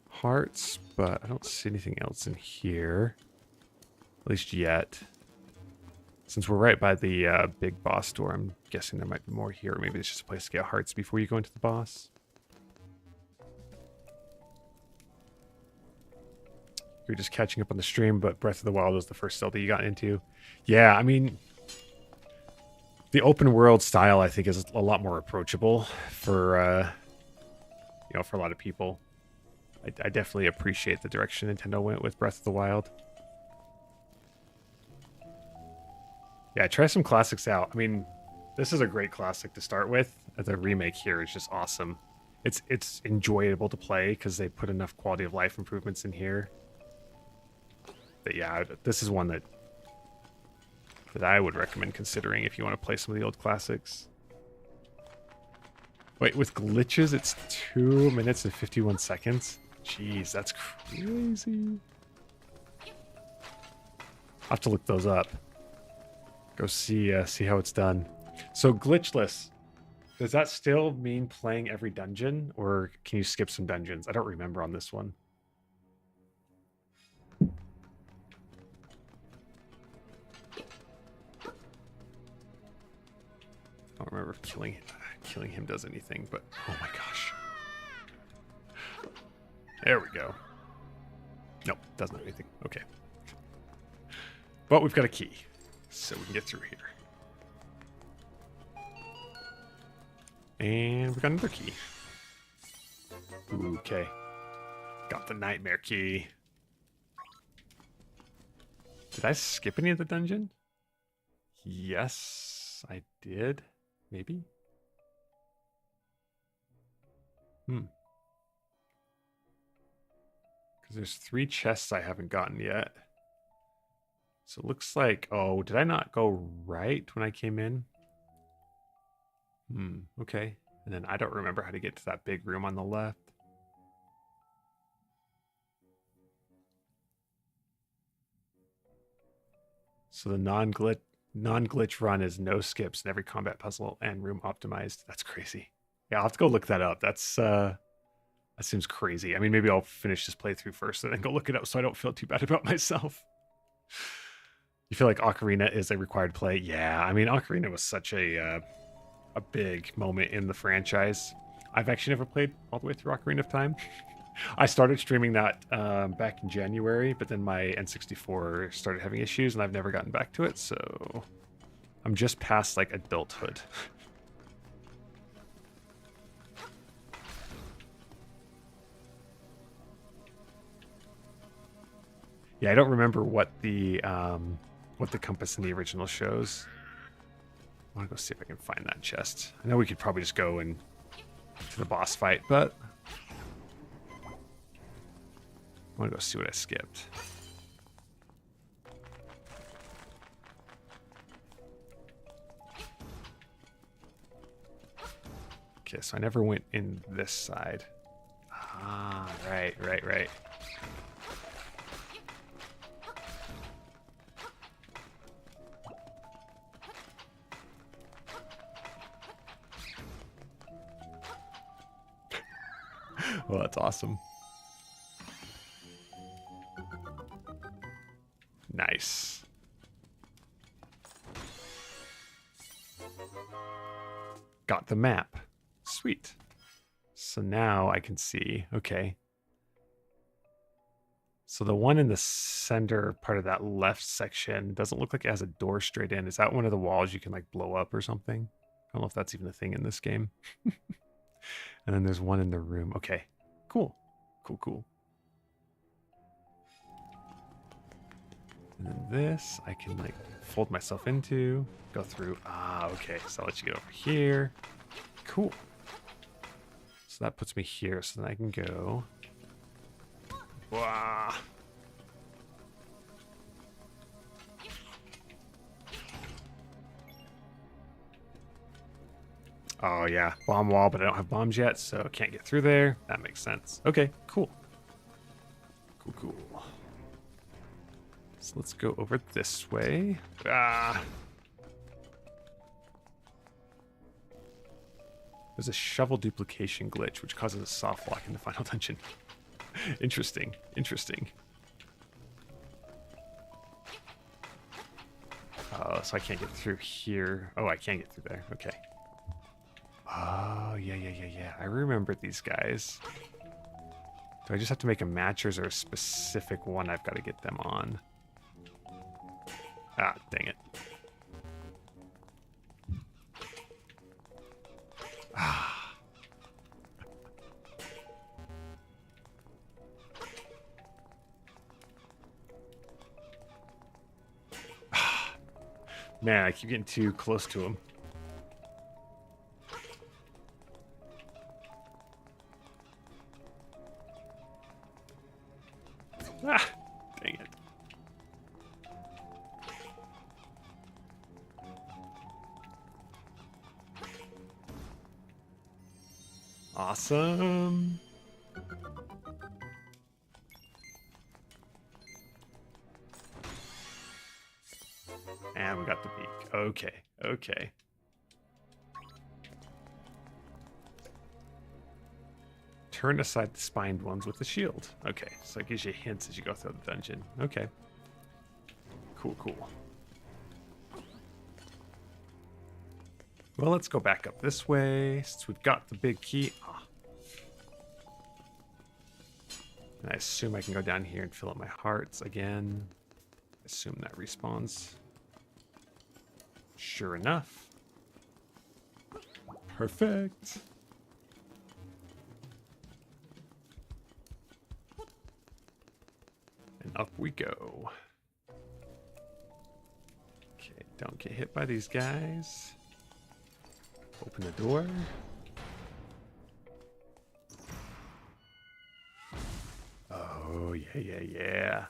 hearts, but I don't see anything else in here. At least yet. Since we're right by the big boss door, I'm guessing there might be more here. Or maybe it's just a place to get hearts before you go into the boss. You're just catching up on the stream, but Breath of the Wild was the first Zelda you got into. Yeah, I mean, the open world style, I think, is a lot more approachable for, for a lot of people. I definitely appreciate the direction Nintendo went with Breath of the Wild. Yeah, try some classics out. I mean, this is a great classic to start with. The remake here is just awesome. It's enjoyable to play because they put enough quality of life improvements in here. But yeah, this is one that I would recommend considering if you want to play some of the old classics. Wait, with glitches, it's 2 minutes and 51 seconds? Jeez, that's crazy. I'll have to look those up. Go see how it's done. So glitchless, does that still mean playing every dungeon, or can you skip some dungeons? I don't remember on this one. I don't remember if killing him does anything, but oh my gosh. There we go. Nope, doesn't have anything. Okay. But we've got a key, so we can get through here. And we got another key. Ooh, okay. Got the nightmare key. Did I skip any of the dungeon? Yes, I did. Maybe? Because there's 3 chests I haven't gotten yet. So it looks like... Oh, did I not go right when I came in? Okay. And then I don't remember how to get to that big room on the left. So the non-glitch run is no skips in every combat puzzle and room optimized. That's crazy. Yeah, I'll have to go look that up. That seems crazy. I mean, maybe I'll finish this playthrough first and then go look it up so I don't feel too bad about myself. You feel like Ocarina is a required play? Yeah, I mean, Ocarina was such a big moment in the franchise. I've actually never played all the way through Ocarina of Time. I started streaming that back in January, but then my N64 started having issues and I've never gotten back to it, so I'm just past like adulthood. Yeah, I don't remember what the compass in the original shows. I want to go see if I can find that chest. I know we could probably just go and to the boss fight, but I want to go see what I skipped. Okay, so I never went in this side. Ah, right. Well, that's awesome. Nice. Got the map. Sweet. So now I can see. Okay. So the one in the center part of that left section doesn't look like it has a door straight in. Is that one of the walls you can like blow up or something? I don't know if that's even a thing in this game. And then there's one in the room. Okay. Cool. Cool. And then this, I can like fold myself into, go through. Ah, okay. So I'll let you get over here. Cool. So that puts me here. So then I can go. Wow. Oh, yeah. Bomb wall, but I don't have bombs yet, so can't get through there. That makes sense. Okay, cool. Cool. So let's go over this way. Ah. There's a shovel duplication glitch, which causes a soft lock in the final dungeon. Interesting. Oh, so I can't get through here. Oh, I can't get through there. Okay. Oh, yeah. I remember these guys. Do I just have to make a match, or is there a specific one I've got to get them on? Ah, dang it. Ah. Man, I keep getting too close to him. Ah, dang it. Awesome. And we got the beak. Okay. Turn aside the spined ones with the shield. Okay, so it gives you hints as you go through the dungeon. Okay. Cool. Well, let's go back up this way, since we've got the big key. Ah. And I assume I can go down here and fill up my hearts again. Assume that respawns. Sure enough. Perfect. And up we go. Okay, don't get hit by these guys. Open the door. Oh, yeah.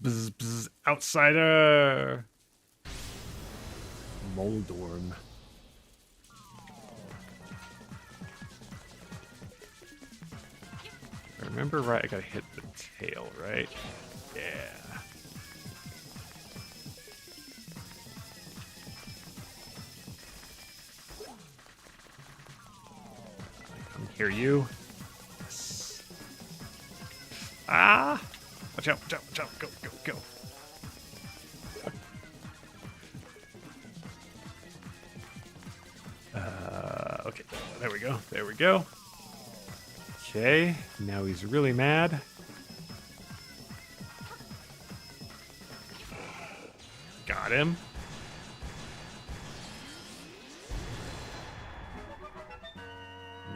Bzz, outsider! Moldorm. If I remember right, I gotta hit the tail, right? Yeah. I can hear you. Yes. Ah! Watch out. Go. Okay, there we go. Okay, now he's really mad. Got him.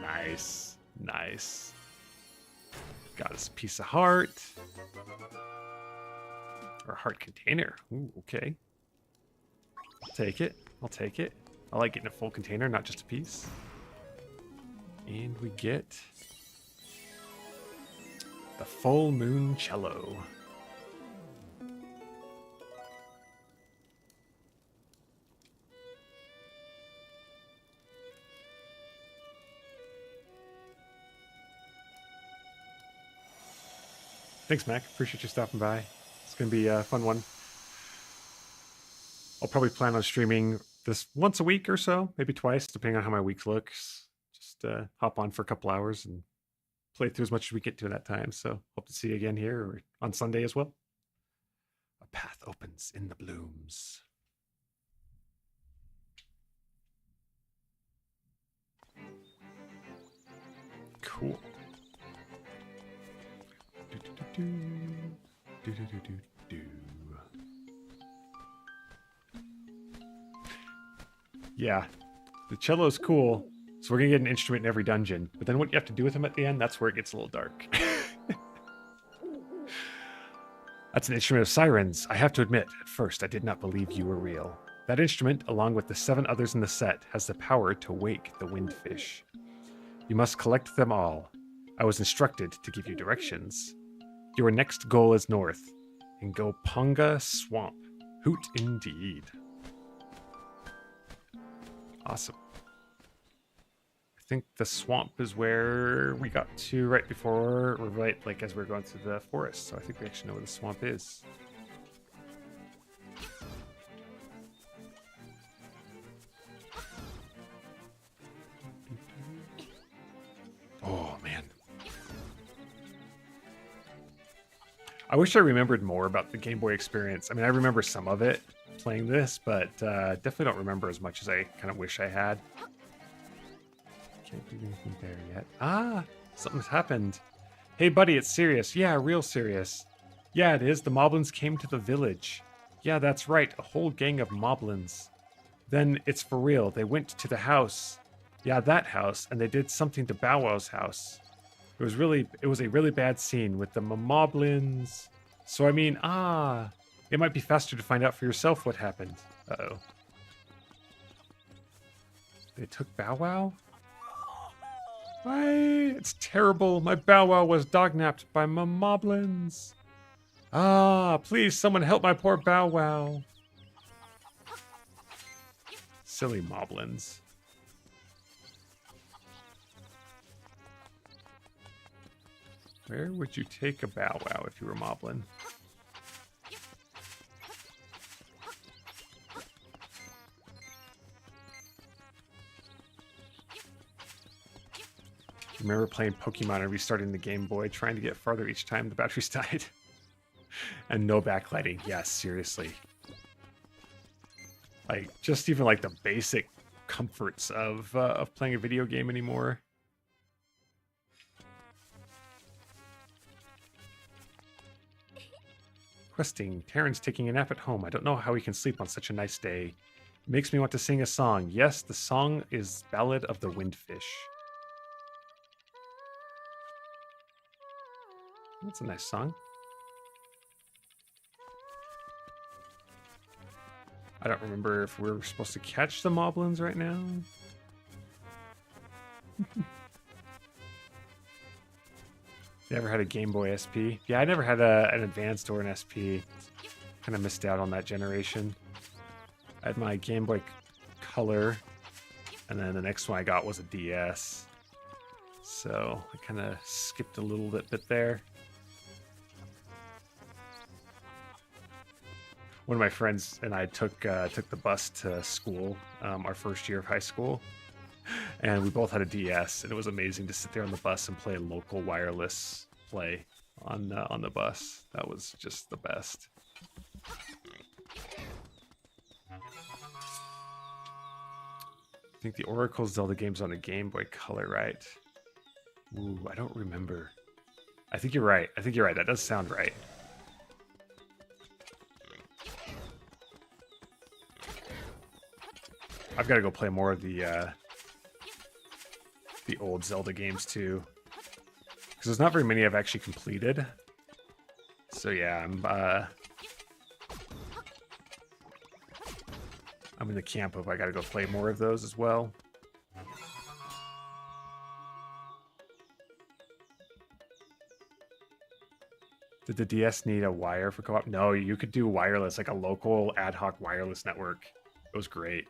Nice. Got us a piece of heart. Or a heart container. Ooh, okay. I'll take it. I like getting a full container, not just a piece. And we get the full moon cello. Thanks, Mac. Appreciate you stopping by. It's going to be a fun one. I'll probably plan on streaming this once a week or so, maybe twice, depending on how my week looks. Just hop on for a couple hours and play through as much as we get to in that time. So hope to see you again here or on Sunday as well. A path opens in the blooms. Cool. Yeah, the cello's cool. So we're gonna get an instrument in every dungeon, but then what you have to do with them at the end, that's where it gets a little dark. That's an instrument of sirens. I have to admit, at first I did not believe you were real. That instrument, along with the 7 others in the set, has the power to wake the windfish. You must collect them all. I was instructed to give you directions. Your next goal is north, in Goponga Swamp. Hoot indeed. Awesome. I think the swamp is where we got to right before, or right like as we were going through the forest. So I think we actually know where the swamp is. Oh, man. I wish I remembered more about the Game Boy experience. I mean, I remember some of it playing this, but definitely don't remember as much as I kind of wish I had. Can't do anything there yet. Ah, something's happened. Hey, buddy, it's serious. Yeah, real serious. Yeah, it is. The moblins came to the village. Yeah, that's right. A whole gang of moblins. Then it's for real. They went to the house. Yeah, that house, and they did something to Bow Wow's house. It was a really bad scene with the moblins. So I mean, it might be faster to find out for yourself what happened. Uh-oh. They took Bow Wow? Why? It's terrible. My Bow Wow was dognapped by moblins. Please, someone help my poor Bow Wow. Silly moblins. Where would you take a Bow Wow if you were moblin? Remember playing Pokemon and restarting the Game Boy, trying to get farther each time the batteries died. And no backlighting. Yes, seriously. Like, just even like the basic comforts of playing a video game anymore. Questing. Terran's taking a nap at home. I don't know how he can sleep on such a nice day. It makes me want to sing a song. Yes, the song is Ballad of the Windfish. That's a nice song. I don't remember if we're supposed to catch the moblins right now. You ever had a Game Boy SP? Yeah, I never had an advanced or an SP. Kind of missed out on that generation. I had my Game Boy Color, and then the next one I got was a DS. So I kind of skipped a little bit there. One of my friends and I took the bus to school, our first year of high school, and we both had a DS, and it was amazing to sit there on the bus and play a local wireless play on the bus. That was just the best. I think the Oracle Zelda game's on the Game Boy Color, right? Ooh, I don't remember. I think you're right. That does sound right. I've got to go play more of the old Zelda games too, because there's not very many I've actually completed. So yeah, I'm in the camp of I got to go play more of those as well. Did the DS need a wire for co-op? No, you could do wireless, like a local ad hoc wireless network. It was great.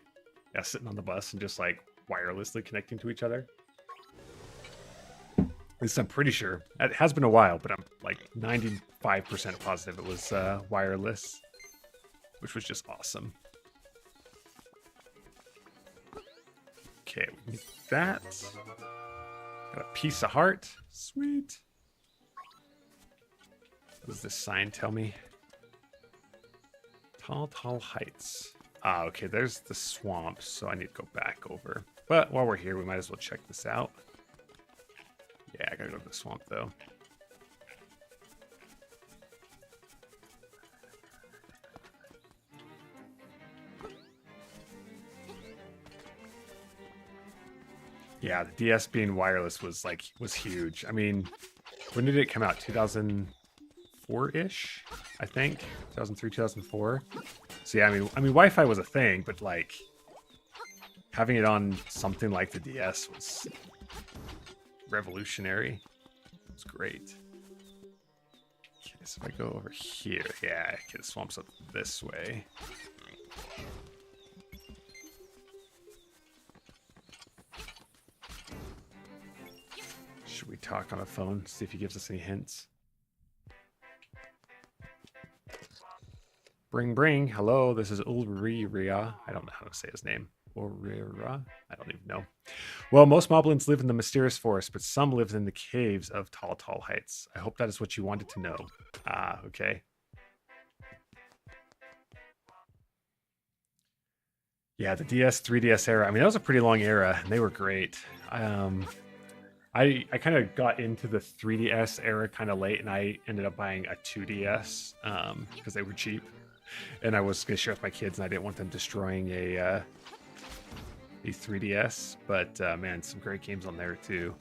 Yeah, sitting on the bus and just like wirelessly connecting to each other. At least I'm pretty sure. It has been a while, but I'm like 95% positive it was wireless, which was just awesome. Okay, we need that. Got a piece of heart. Sweet. What does this sign tell me? Tall Heights. Ah, okay, there's the swamp, so I need to go back over. But while we're here, we might as well check this out. Yeah, I gotta go to the swamp, though. Yeah, the DS being wireless was huge. I mean, when did it come out? 2004-ish? I think 2003, 2004. So yeah, I mean, Wi-Fi was a thing, but like having it on something like the DS was revolutionary. It's great. Okay, so if I go over here, yeah, okay, the swamp's up this way. Should we talk on the phone? See if he gives us any hints. Bring, bring. Hello, this is Ulriria. I don't know how to say his name. Ulrira? I don't even know. Well, most moblins live in the mysterious forest, but some live in the caves of Tall, Tall Heights. I hope that is what you wanted to know. Ah, okay. Yeah, the DS, 3DS era. I mean, that was a pretty long era, and they were great. I kind of got into the 3DS era kind of late, and I ended up buying a 2DS because they were cheap, and I was going to share with my kids, and I didn't want them destroying a 3DS. But man, some great games on there too.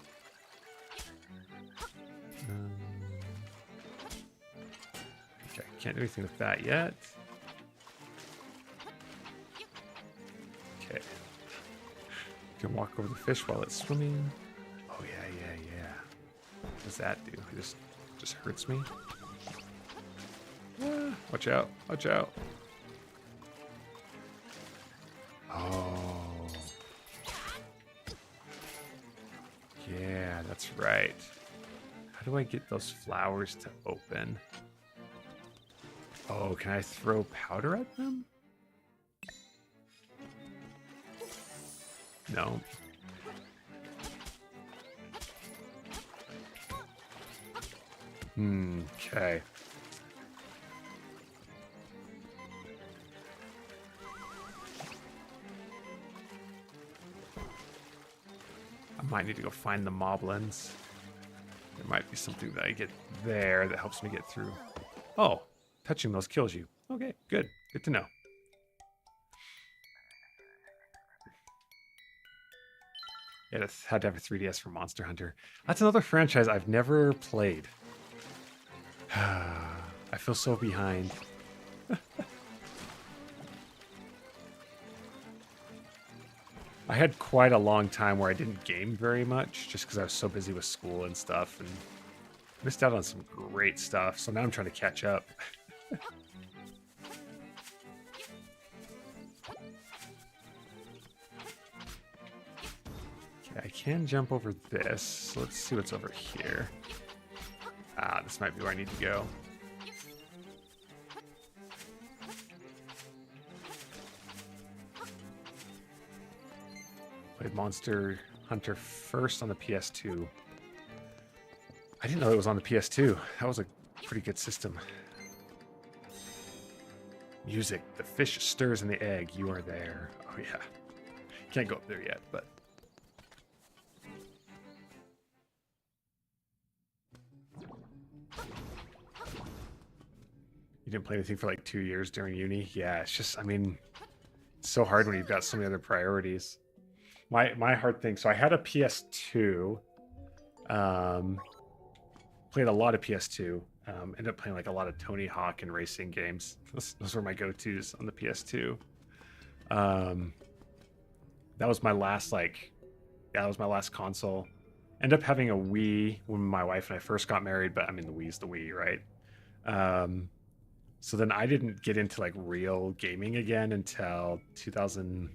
Okay, can't do anything with that yet. Okay, you can walk over the fish while it's swimming. Oh yeah. What does that do? It just hurts me. Ah, watch out! Watch out! Oh. Yeah, that's right. How do I get those flowers to open? Oh, can I throw powder at them? No. Okay. I might need to go find the moblins. There might be something that I get there that helps me get through. Oh, touching those kills you. Okay, good. Good to know. Yeah, I had to have a 3DS for Monster Hunter. That's another franchise I've never played. I feel so behind. I had quite a long time where I didn't game very much just because I was so busy with school and stuff and missed out on some great stuff. So now I'm trying to catch up. Okay, I can jump over this. So let's see what's over here. Ah, this might be where I need to go. Played Monster Hunter first on the PS2. I didn't know it was on the PS2. That was a pretty good system. Music. The fish stirs in the egg. You are there. Oh, yeah. Can't go up there yet, but... You didn't play anything for like 2 years during uni? Yeah, it's just, I mean, it's so hard when you've got so many other priorities. My hard thing, so I had a PS2, played a lot of PS2, ended up playing like a lot of Tony Hawk and racing games. Those were my go-tos on the PS2. That was my last that was my last console. Ended up having a Wii when my wife and I first got married, but I mean the Wii's the Wii, right? So then I didn't get into like real gaming again until 2000.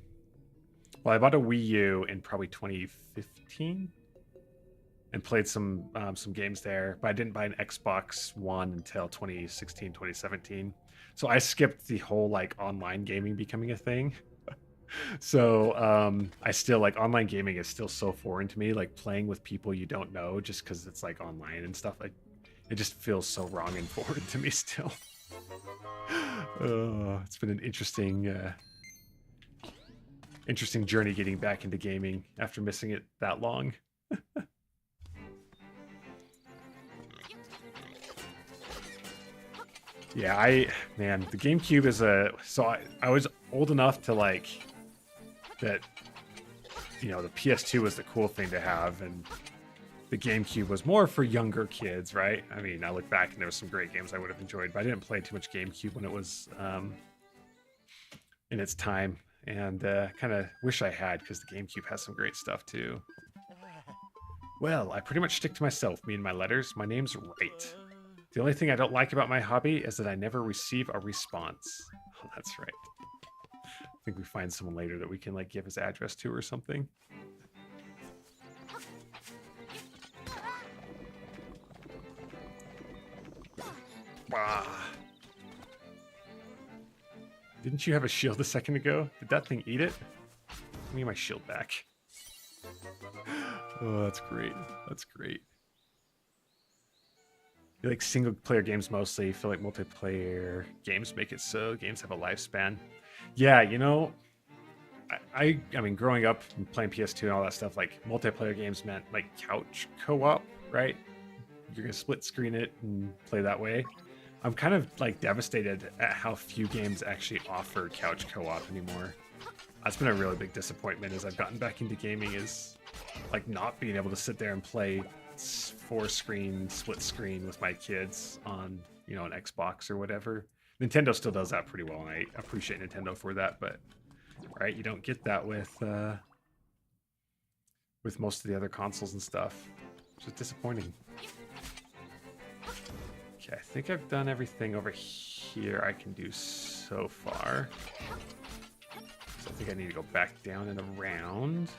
Well, I bought a Wii U in probably 2015 and played some games there, but I didn't buy an Xbox One until 2016, 2017. So I skipped the whole like online gaming becoming a thing. So I still like online gaming is still so foreign to me, like playing with people you don't know just because it's like online and stuff. Like it just feels so wrong and foreign to me still. It's been an interesting journey getting back into gaming after missing it that long. Yeah, man, the GameCube is I was old enough to like that, you know, the PS2 was the cool thing to have, and the GameCube was more for younger kids, right? I mean, I look back and there was some great games I would have enjoyed, but I didn't play too much GameCube when it was in its time, and kind of wish I had, because the GameCube has some great stuff too. Well, I pretty much stick to myself, me and my letters. My name's Right. The only thing I don't like about my hobby is that I never receive a response. Oh, that's right. I think we find someone later that we can like give his address to or something. Ah. Didn't you have a shield a second ago? Did that thing eat it? Give me my shield back. Oh, that's great. That's great. You like single player games mostly. You feel like multiplayer games make it so games have a lifespan. Yeah, you know, I mean, growing up and playing PS2 and all that stuff, like multiplayer games meant like couch co-op, right? You're gonna split screen it and play that way. I'm kind of like devastated at how few games actually offer couch co-op anymore. That's been a really big disappointment as I've gotten back into gaming, is like not being able to sit there and play 4-screen split screen with my kids on, you know, an Xbox or whatever. Nintendo still does that pretty well, and I appreciate Nintendo for that, but right, you don't get that with most of the other consoles and stuff, which is disappointing. Okay, I think I've done everything over here I can do so far. So I think I need to go back down and around.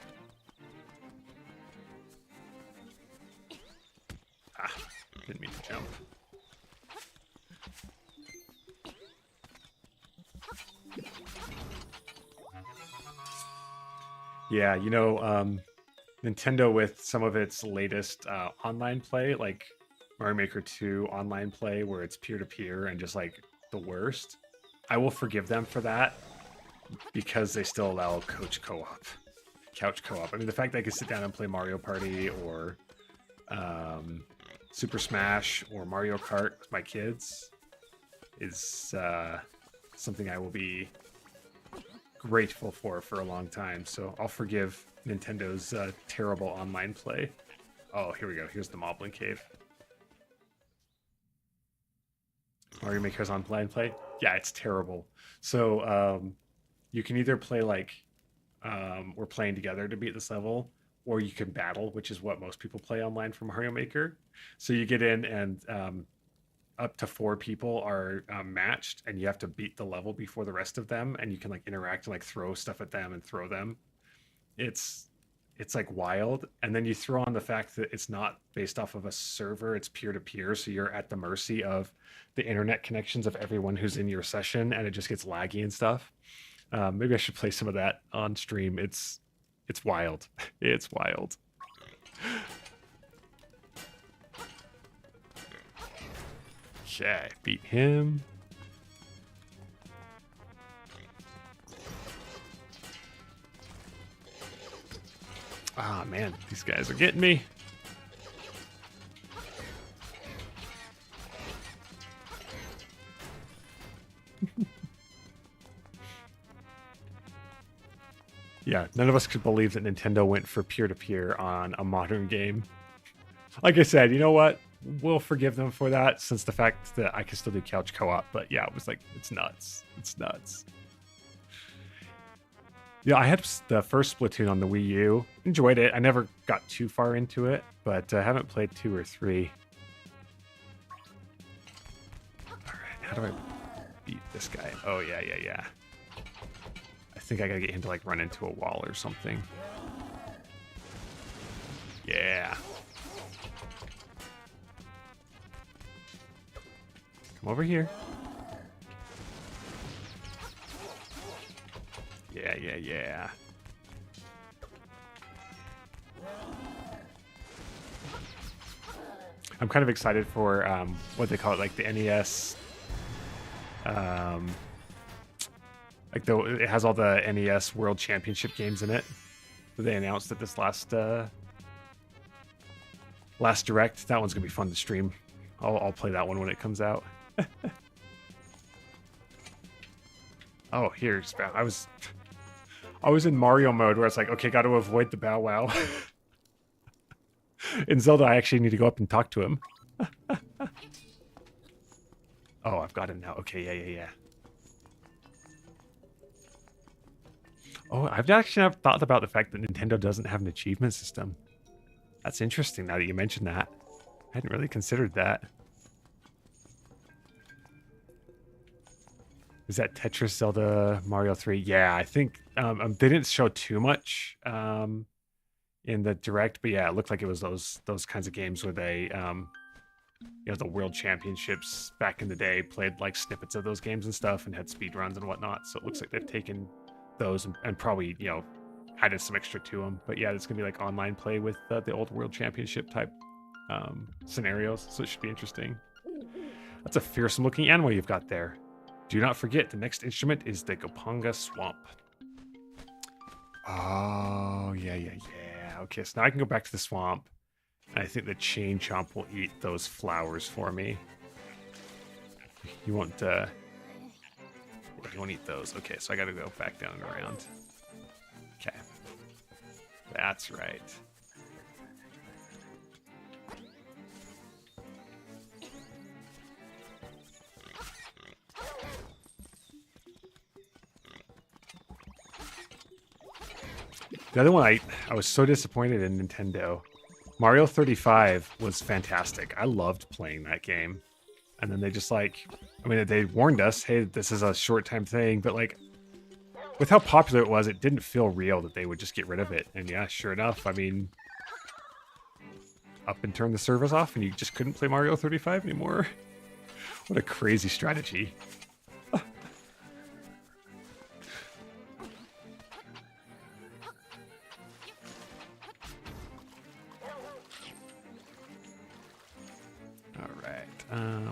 Ah, didn't mean to jump. Yeah, you know, Nintendo with some of its latest online play, like Mario Maker 2 online play, where it's peer-to-peer and just like the worst. I will forgive them for that because they still allow couch co-op. I mean, the fact that I can sit down and play Mario Party or Super Smash or Mario Kart with my kids is something I will be grateful for a long time. So I'll forgive Nintendo's terrible online play. Oh, here we go. Here's the Moblin Cave. Mario Maker's online play? Yeah, it's terrible. So you can either play like we're playing together to beat this level, or you can battle, which is what most people play online for Mario Maker. So you get in and up to 4 people are matched, and you have to beat the level before the rest of them, and you can like interact and like throw stuff at them and throw them. It's like wild. And then you throw on the fact that it's not based off of a server, it's peer-to-peer, so you're at the mercy of the internet connections of everyone who's in your session, and it just gets laggy and stuff. Maybe I should play some of that on stream. It's wild. It's wild. Okay, beat him. Ah, man, these guys are getting me. Yeah, none of us could believe that Nintendo went for peer-to-peer on a modern game. Like I said, you know what? We'll forgive them for that, since the fact that I can still do couch co-op. But yeah, it was like, it's nuts. It's nuts. Yeah, I had the first Splatoon on the Wii U. Enjoyed it. I never got too far into it, but I haven't played 2 or 3. All right, how do I beat this guy? Oh, yeah. I think I gotta get him to like run into a wall or something. Yeah. Come over here. Yeah. I'm kind of excited for what they call it, like the NES. Like it has all the NES World Championship games in it that they announced at this last Direct. That one's gonna be fun to stream. I'll play that one when it comes out. Oh, here's I was in Mario mode where it's like, okay, got to avoid the Bow Wow. In Zelda, I actually need to go up and talk to him. Oh, I've got him now. Okay, yeah. Oh, I've actually never thought about the fact that Nintendo doesn't have an achievement system. That's interesting now that you mentioned that. I hadn't really considered that. Is that Tetris, Zelda, Mario 3? Yeah, I think they didn't show too much in the direct, but yeah, it looked like it was those kinds of games where they the World Championships back in the day played like snippets of those games and stuff and had speed runs and whatnot. So it looks like they've taken those and probably added some extra to them. But yeah, it's gonna be like online play with the old World Championship type scenarios, so it should be interesting. That's a fearsome looking animal you've got there. Do not forget, the next instrument is the Gopanga Swamp. Oh, yeah. Okay, so now I can go back to the swamp. And I think the Chain Chomp will eat those flowers for me. You won't eat those. Okay, so I gotta go back down and around. Okay. That's right. The other one, I was so disappointed in Nintendo. Mario 35 was fantastic. I loved playing that game. And then they just they warned us, hey, this is a short time thing, but like, with how popular it was, it didn't feel real that they would just get rid of it. And yeah, sure enough, I mean, up and turn the servers off and you just couldn't play Mario 35 anymore. What a crazy strategy.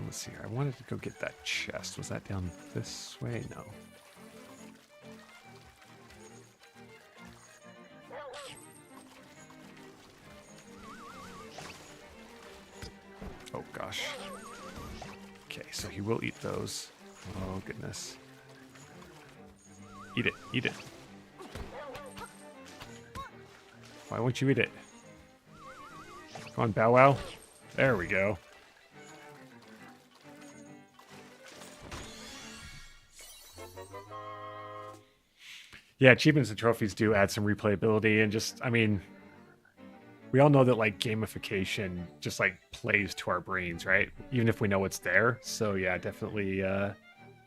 Let's see here. I wanted to go get that chest. Was that down this way? No. Oh, gosh. Okay, so he will eat those. Oh, goodness. Eat it. Eat it. Why won't you eat it? Come on, Bow Wow. There we go. Yeah, achievements and trophies do add some replayability and just, I mean, we all know that like gamification just like plays to our brains, right? Even if we know it's there. So yeah, definitely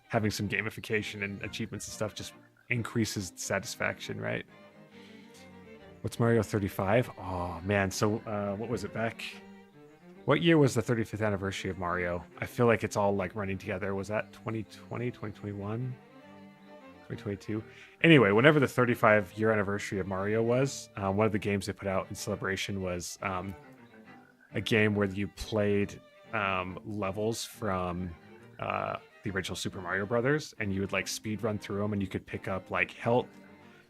having some gamification and achievements and stuff just increases satisfaction, right? What's Mario 35? Oh man, so what was it back? What year was the 35th anniversary of Mario? I feel like it's all like running together. Was that 2020, 2021? 2022. Anyway, whenever the 35-year anniversary of Mario was, one of the games they put out in celebration was a game where you played levels from the original Super Mario Brothers, and you would like speed run through them, and you could pick up like health,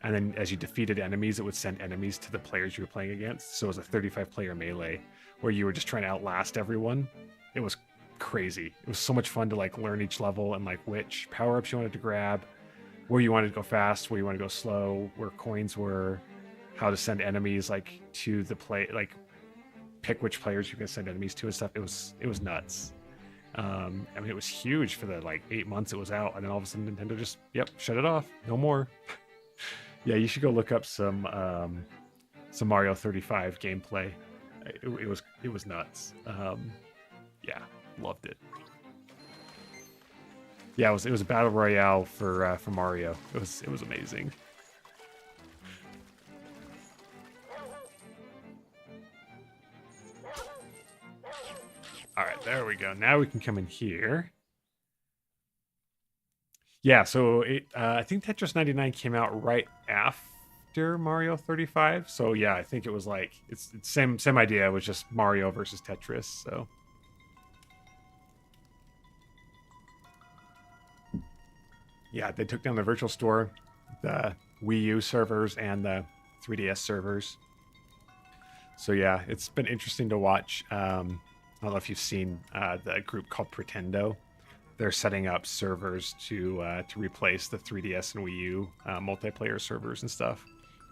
and then as you defeated enemies, it would send enemies to the players you were playing against. So it was a 35-player melee where you were just trying to outlast everyone. It was crazy. It was so much fun to like learn each level and like which power-ups you wanted to grab, where you wanted to go fast, where you wanted to go slow, where coins were, how to send enemies like to the play, like pick which players you're gonna send enemies to and stuff. It was nuts. I mean, it was huge for the like 8 months it was out, and then all of a sudden Nintendo just shut it off. No more. Yeah, you should go look up some Mario 35 gameplay. It was nuts. Yeah, loved it. Yeah, it was a battle royale for Mario. It was amazing. All right, there we go. Now we can come in here. Yeah, so I think Tetris 99 came out right after Mario 35. So yeah, I think it was like it's same idea. It was just Mario versus Tetris. So. Yeah, they took down the virtual store, the Wii U servers, and the 3DS servers. So yeah, it's been interesting to watch. I don't know if you've seen the group called Pretendo. They're setting up servers to replace the 3DS and Wii U multiplayer servers and stuff.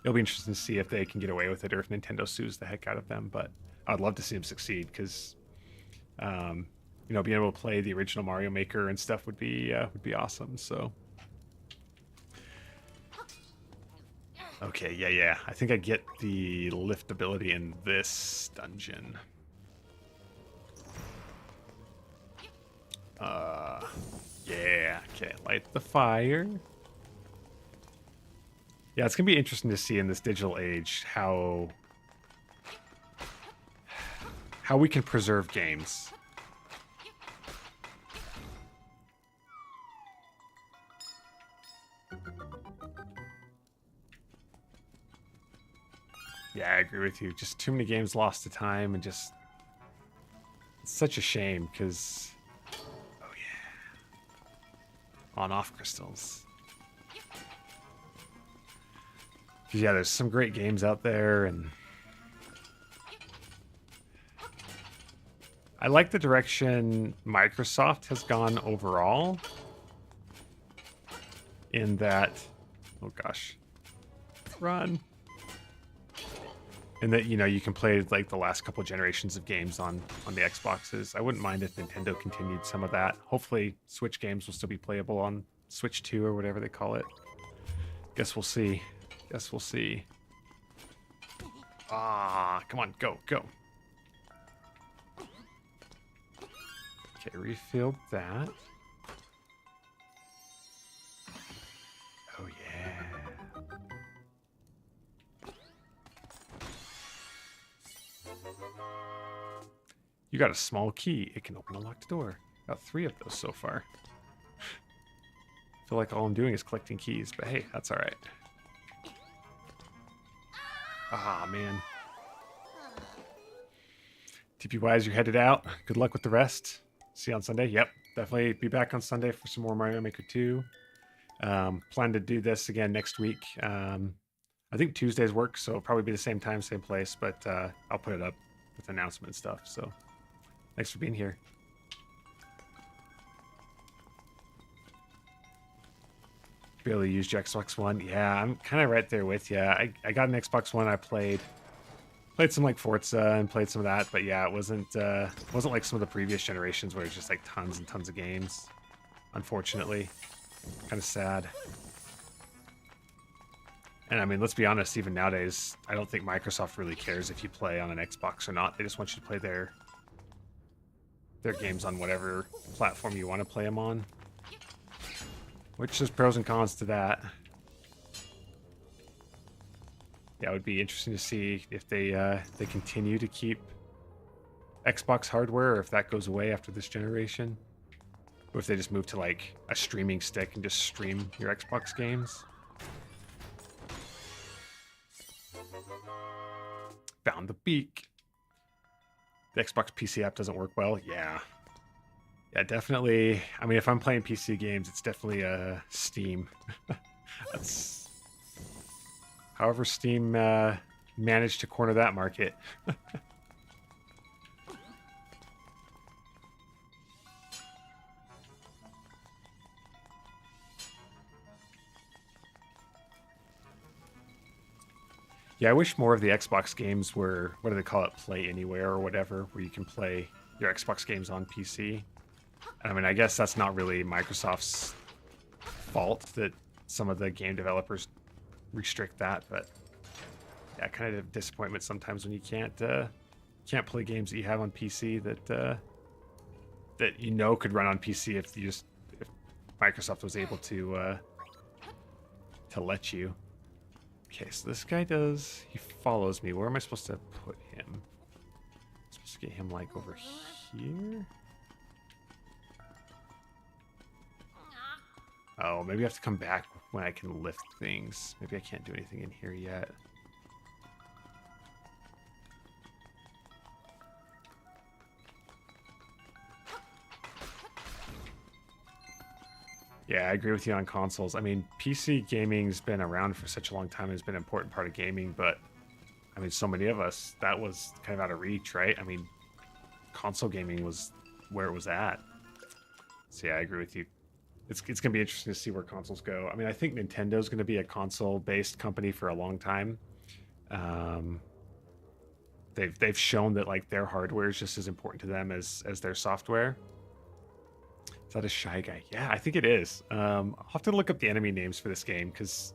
It'll be interesting to see if they can get away with it or if Nintendo sues the heck out of them. But I'd love to see him succeed because being able to play the original Mario Maker and stuff would be awesome. So okay, yeah. I think I get the lift ability in this dungeon. Yeah. Okay, light the fire. Yeah, it's gonna be interesting to see in this digital age how we can preserve games. Yeah, I agree with you. Just too many games lost to time, and just it's such a shame because oh yeah, on-off crystals. Yeah, there's some great games out there, and I like the direction Microsoft has gone overall. In that, oh gosh, run. And that you can play like the last couple generations of games on the Xboxes. I wouldn't mind if Nintendo continued some of that. Hopefully, Switch games will still be playable on Switch 2 or whatever they call it. Guess we'll see. Ah, come on, go. Okay, refilled that. Oh yeah. You got a small key. It can open a locked door. Got 3 of those so far. Feel like all I'm doing is collecting keys, but hey, that's all right. Ah, man. TPY, you're headed out. Good luck with the rest. See you on Sunday. Yep, definitely be back on Sunday for some more Mario Maker 2. Plan to do this again next week. I think Tuesdays work, so it'll probably be the same time, same place, but I'll put it up with announcement stuff. So thanks for being here. Barely used your Xbox One. Yeah, I'm kind of right there with you. I got an Xbox One. I played some like Forza and played some of that, but yeah, it wasn't like some of the previous generations where it's just like tons and tons of games. Unfortunately, kind of sad. And I mean, let's be honest, even nowadays, I don't think Microsoft really cares if you play on an Xbox or not. They just want you to play their games on whatever platform you want to play them on. Which is pros and cons to that. Yeah, it would be interesting to see if they continue to keep Xbox hardware, or if that goes away after this generation, or if they just move to like a streaming stick and just stream your Xbox games. Found the beak. The Xbox PC app doesn't work well. Yeah, definitely. I mean, if I'm playing PC games, it's definitely Steam. That's however Steam managed to corner that market. Yeah, I wish more of the Xbox games were, what do they call it, Play Anywhere or whatever, where you can play your Xbox games on PC. I mean, I guess that's not really Microsoft's fault that some of the game developers restrict that, but yeah, kind of disappointment sometimes when you can't play games that you have on PC that could run on PC if Microsoft was able to let you. Okay, so this guy he follows me. Where am I supposed to put him? I'm supposed to get him like over here? Oh, maybe I have to come back when I can lift things. Maybe I can't do anything in here yet. Yeah, I agree with you on consoles. I mean, PC gaming's been around for such a long time. It's been an important part of gaming, but I mean, so many of us, that was kind of out of reach, right? I mean, console gaming was where it was at. So yeah, I agree with you. It's going to be interesting to see where consoles go. I mean, I think Nintendo's going to be a console-based company for a long time. they've shown that like their hardware is just as important to them as their software. Is that a Shy Guy? Yeah, I think it is. I'll have to look up the enemy names for this game because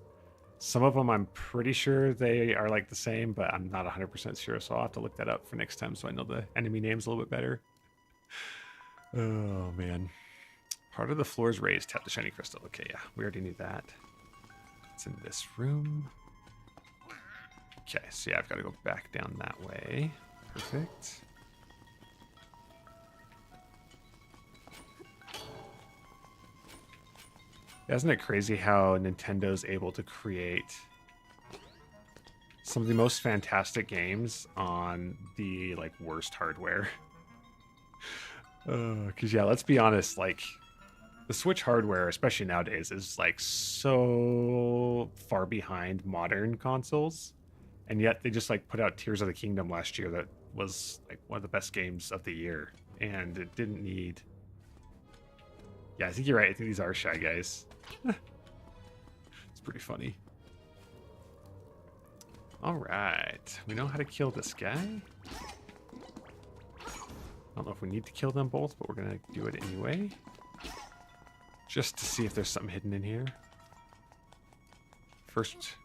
some of them I'm pretty sure they are like the same, but I'm not 100% sure. So I'll have to look that up for next time so I know the enemy names a little bit better. Oh man. Part of the floor is raised. Tap the shiny crystal. Okay, yeah, we already knew that. It's in this room. Okay, so yeah, I've got to go back down that way. Perfect. Isn't it crazy how Nintendo's able to create some of the most fantastic games on the like worst hardware? Because yeah, let's be honest, like the Switch hardware, especially nowadays, is like so far behind modern consoles, and yet they just like put out Tears of the Kingdom last year that was like one of the best games of the year, and it didn't need. Yeah, I think you're right. I think these are Shy Guys. It's pretty funny. All right, we know how to kill this guy. I don't know if we need to kill them both, but we're gonna do it anyway. Just to see if there's something hidden in here.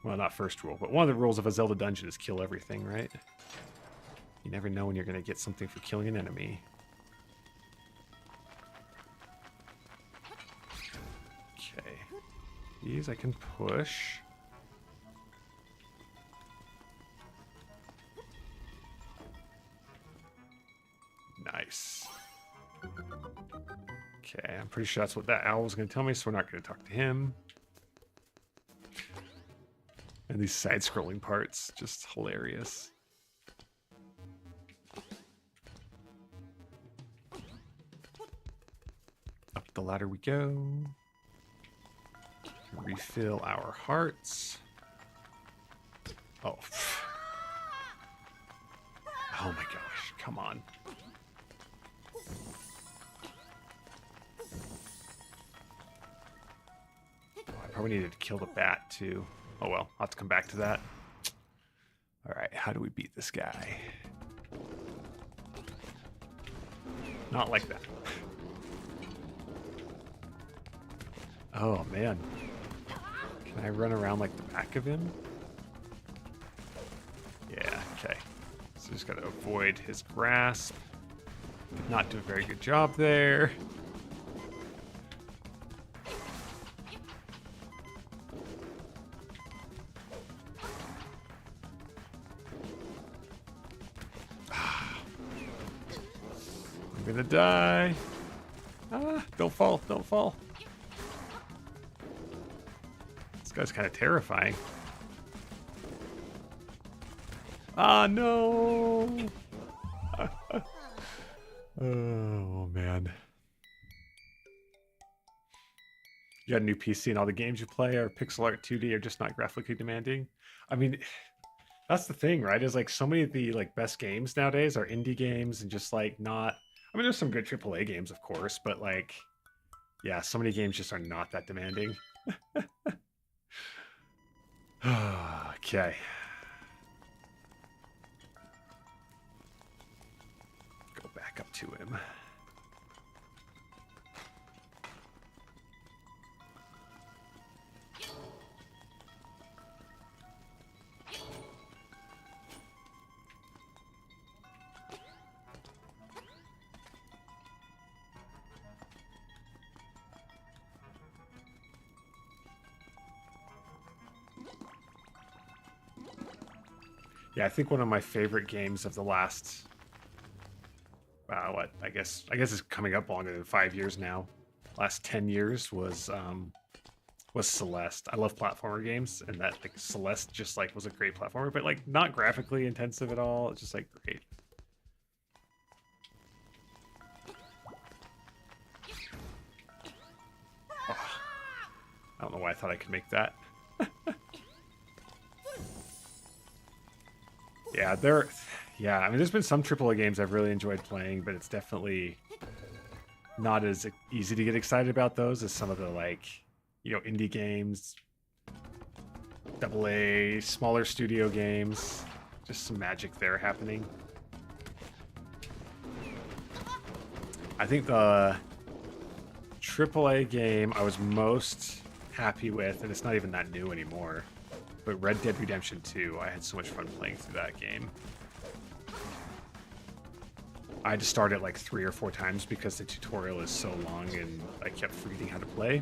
Well, not first rule, but one of the rules of a Zelda dungeon is kill everything, right? You never know when you're gonna get something for killing an enemy. Okay. These I can push. Nice. Okay, I'm pretty sure that's what that owl was going to tell me, so we're not going to talk to him. And these side-scrolling parts, just hilarious. Up the ladder we go. Refill our hearts. Oh. Oh my gosh, come on. Probably needed to kill the bat too. Oh well, I'll have to come back to that. All right, how do we beat this guy? Not like that. Oh man. Can I run around like the back of him? Yeah, okay. So just gotta avoid his grasp. Did not do a very good job there. I'm gonna die. Ah, don't fall, don't fall. This guy's kind of terrifying. Ah, no. Oh, man. You got a new PC and all the games you play are pixel art 2D or just not graphically demanding? I mean, that's the thing, right? Is like so many of the like best games nowadays are indie games and just like not. I mean, there's some good AAA games, of course, but like, yeah, so many games just are not that demanding. Okay. Go back up to him. Yeah, I think one of my favorite games of the last, what I guess it's coming up longer than 5 years now. Last 10 years was Celeste. I love platformer games, and that like Celeste just like was a great platformer, but like not graphically intensive at all. It's just like great. Oh, I don't know why I thought I could make that. Yeah, I mean, there's been some AAA games I've really enjoyed playing, but it's definitely not as easy to get excited about those as some of the like, indie games, AA, smaller studio games. just some magic there happening. I think the AAA game I was most happy with, and it's not even that new anymore, but Red Dead Redemption 2. I had so much fun playing through that game. I had to start it like 3 or 4 times because the tutorial is so long and I kept forgetting how to play.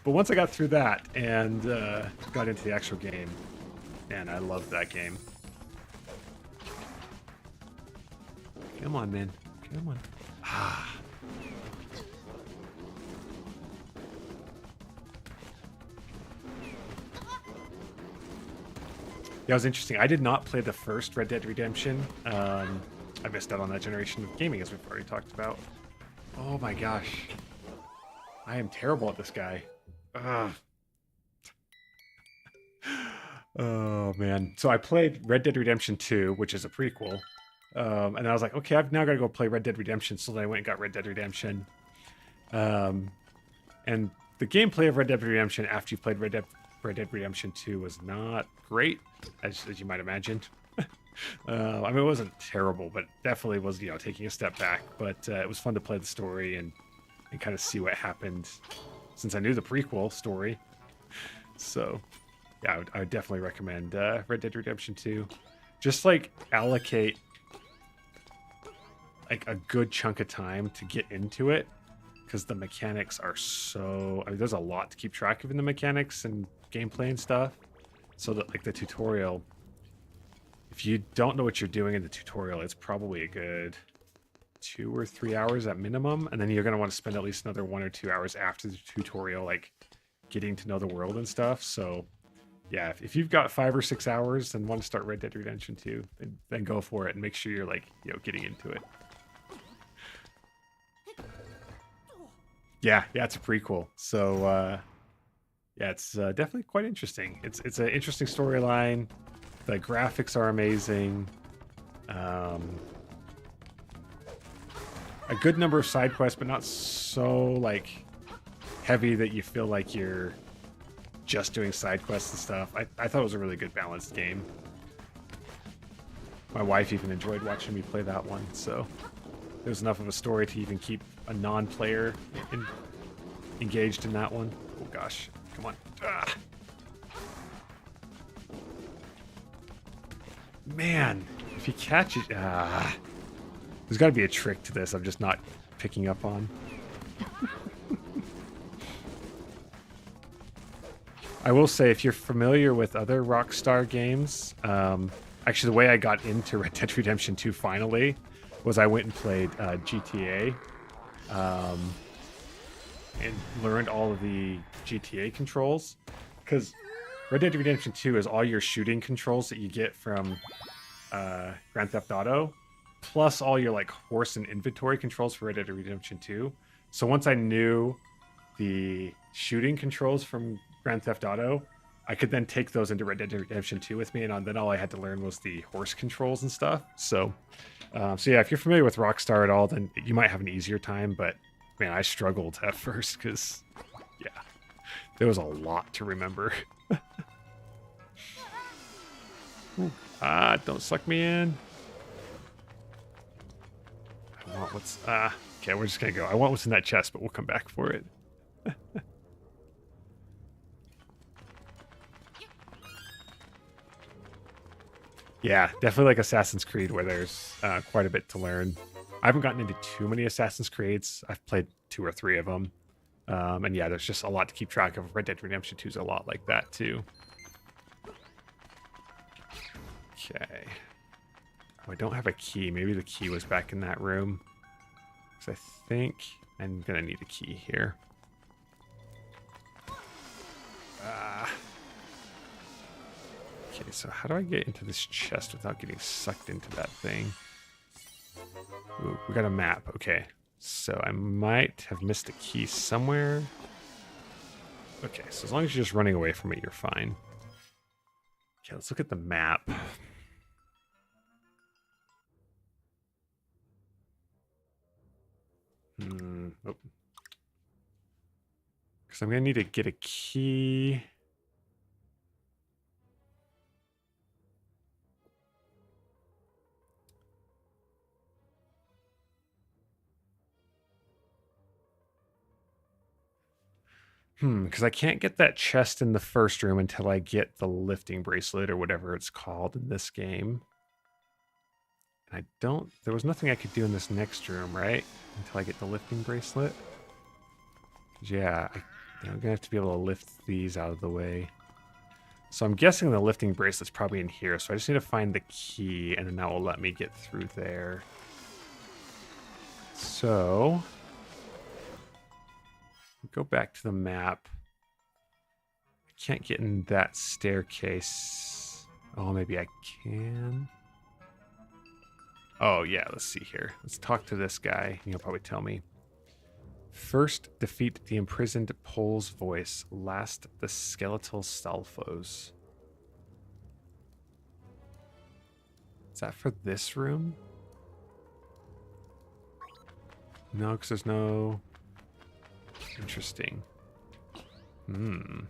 But once I got through that and got into the actual game, man, I loved that game. Come on, man. Come on. Ah. Yeah, it was interesting. I did not play the first Red Dead Redemption. I missed out on that generation of gaming, as we've already talked about. Oh my gosh. I am terrible at this guy. Ugh. Oh, man. So I played Red Dead Redemption 2, which is a prequel. And I was like, okay, I've now got to go play Red Dead Redemption. So then I went and got Red Dead Redemption. And the gameplay of Red Dead Redemption after you played Red Dead Redemption 2 was not great, as you might imagine. I mean, it wasn't terrible, but definitely was, taking a step back. But it was fun to play the story and kind of see what happened since I knew the prequel story. So, yeah, I would definitely recommend Red Dead Redemption 2. Just, like, allocate, like, a good chunk of time to get into it, because the mechanics are so... I mean, there's a lot to keep track of in the mechanics and gameplay and stuff. So that, like, the tutorial, if you don't know what you're doing in the tutorial, it's probably a good 2 or 3 hours at minimum, and then you're going to want to spend at least another 1 or 2 hours after the tutorial, like, getting to know the world and stuff. So, yeah, if you've got 5 or 6 hours and want to start Red Dead Redemption 2, then go for it and make sure you're, like, getting into it. Yeah, it's a prequel. So, yeah, it's definitely quite interesting. It's an interesting storyline. The graphics are amazing. A good number of side quests, but not so, like, heavy that you feel like you're just doing side quests and stuff. I thought it was a really good balanced game. My wife even enjoyed watching me play that one, so there's enough of a story to even keep a non-player engaged in that one. Oh gosh, come on. Ah. Man, if he catches... There's got to be a trick to this I'm just not picking up on. I will say, if you're familiar with other Rockstar games, actually the way I got into Red Dead Redemption 2 finally was I went and played GTA and learned all of the GTA controls, because Red Dead Redemption 2 is all your shooting controls that you get from Grand Theft Auto, plus all your, like, horse and inventory controls for Red Dead Redemption 2. So once I knew the shooting controls from Grand Theft Auto, I could then take those into Red Dead Redemption 2 with me, and then all I had to learn was the horse controls and stuff. So yeah, if you're familiar with Rockstar at all, then you might have an easier time, but man, I struggled at first because, yeah, there was a lot to remember. Don't suck me in. I want what's... okay, we're just gonna go. I want what's in that chest, but we'll come back for it. Yeah, definitely like Assassin's Creed, where there's quite a bit to learn. I haven't gotten into too many Assassin's Creeds. I've played 2 or 3 of them. And yeah, there's just a lot to keep track of. Red Dead Redemption 2 is a lot like that, too. Okay. Oh, I don't have a key. Maybe the key was back in that room. Because I think I'm going to need a key here. Okay, so how do I get into this chest without getting sucked into that thing? Ooh, we got a map. Okay, so I might have missed a key somewhere. Okay, so as long as you're just running away from it, you're fine. Okay, let's look at the map. Oh. Because I'm going to need to get a key. Because I can't get that chest in the first room until I get the lifting bracelet or whatever it's called in this game. And there was nothing I could do in this next room, right? Until I get the lifting bracelet. Yeah, I'm gonna have to be able to lift these out of the way. So I'm guessing the lifting bracelet's probably in here. So I just need to find the key, and then that will let me get through there. So go back to the map. I can't get in that staircase. Oh, maybe I can. Oh, yeah, let's see here. Let's talk to this guy. He'll probably tell me. First, defeat the imprisoned Pole's voice. Last, the skeletal Stalfos. Is that for this room? No, because there's no... Interesting. No,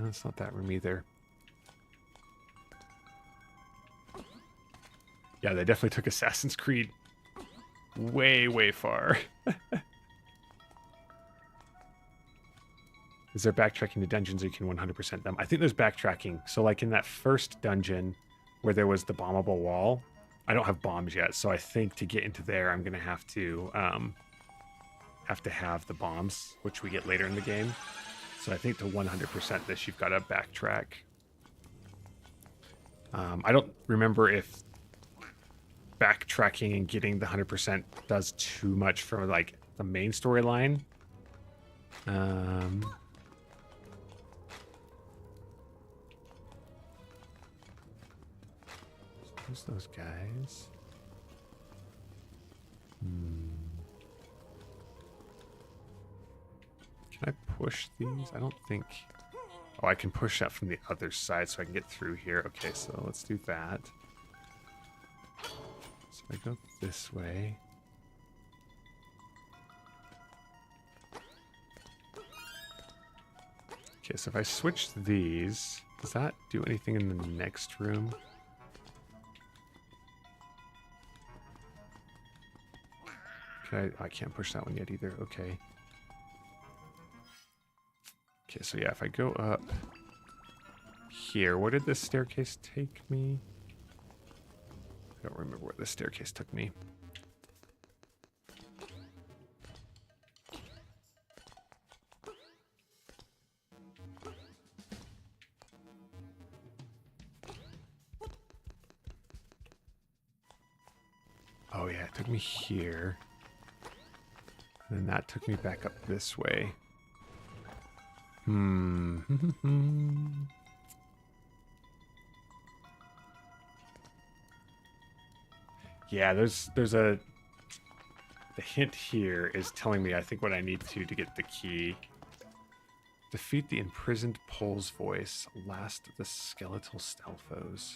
it's not that room either. Yeah, they definitely took Assassin's Creed way, way far. Is there backtracking to dungeons or you can 100% them? I think there's backtracking. So like in that first dungeon where there was the bombable wall, I don't have bombs yet. So I think to get into there, I'm going to have have the bombs, which we get later in the game. So I think to 100% this, you've got to backtrack. I don't remember if backtracking and getting the 100% does too much for like the main storyline. Who's those guys? Can I push these? I don't think... Oh, I can push that from the other side so I can get through here. Okay, so let's do that. So I go this way. Okay, so if I switch these, does that do anything in the next room? I can't push that one yet either. Okay. Okay, so yeah, if I go up here, where did this staircase take me? I don't remember where this staircase took me. Oh yeah, it took me here. And then that took me back up this way. Yeah, there's a... The hint here is telling me, I think, what I need to get the key. Defeat the imprisoned Pole's voice. Last the skeletal Stalfos.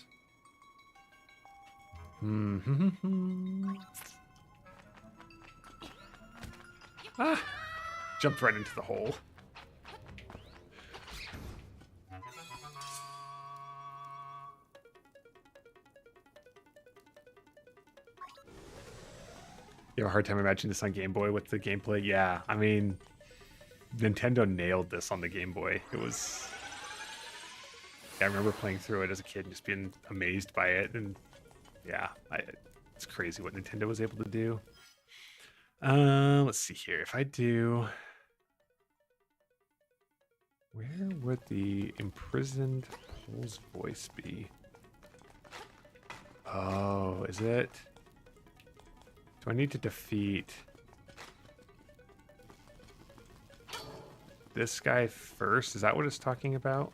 Ah! Jumped right into the hole. You have a hard time imagining this on Game Boy with the gameplay? Yeah, I mean, Nintendo nailed this on the Game Boy. It was... Yeah, I remember playing through it as a kid and just being amazed by it. And yeah, it's crazy what Nintendo was able to do. Let's see here. If I do... Where would the imprisoned Pole's voice be? Oh, is it? Do I need to defeat this guy first? Is that what it's talking about?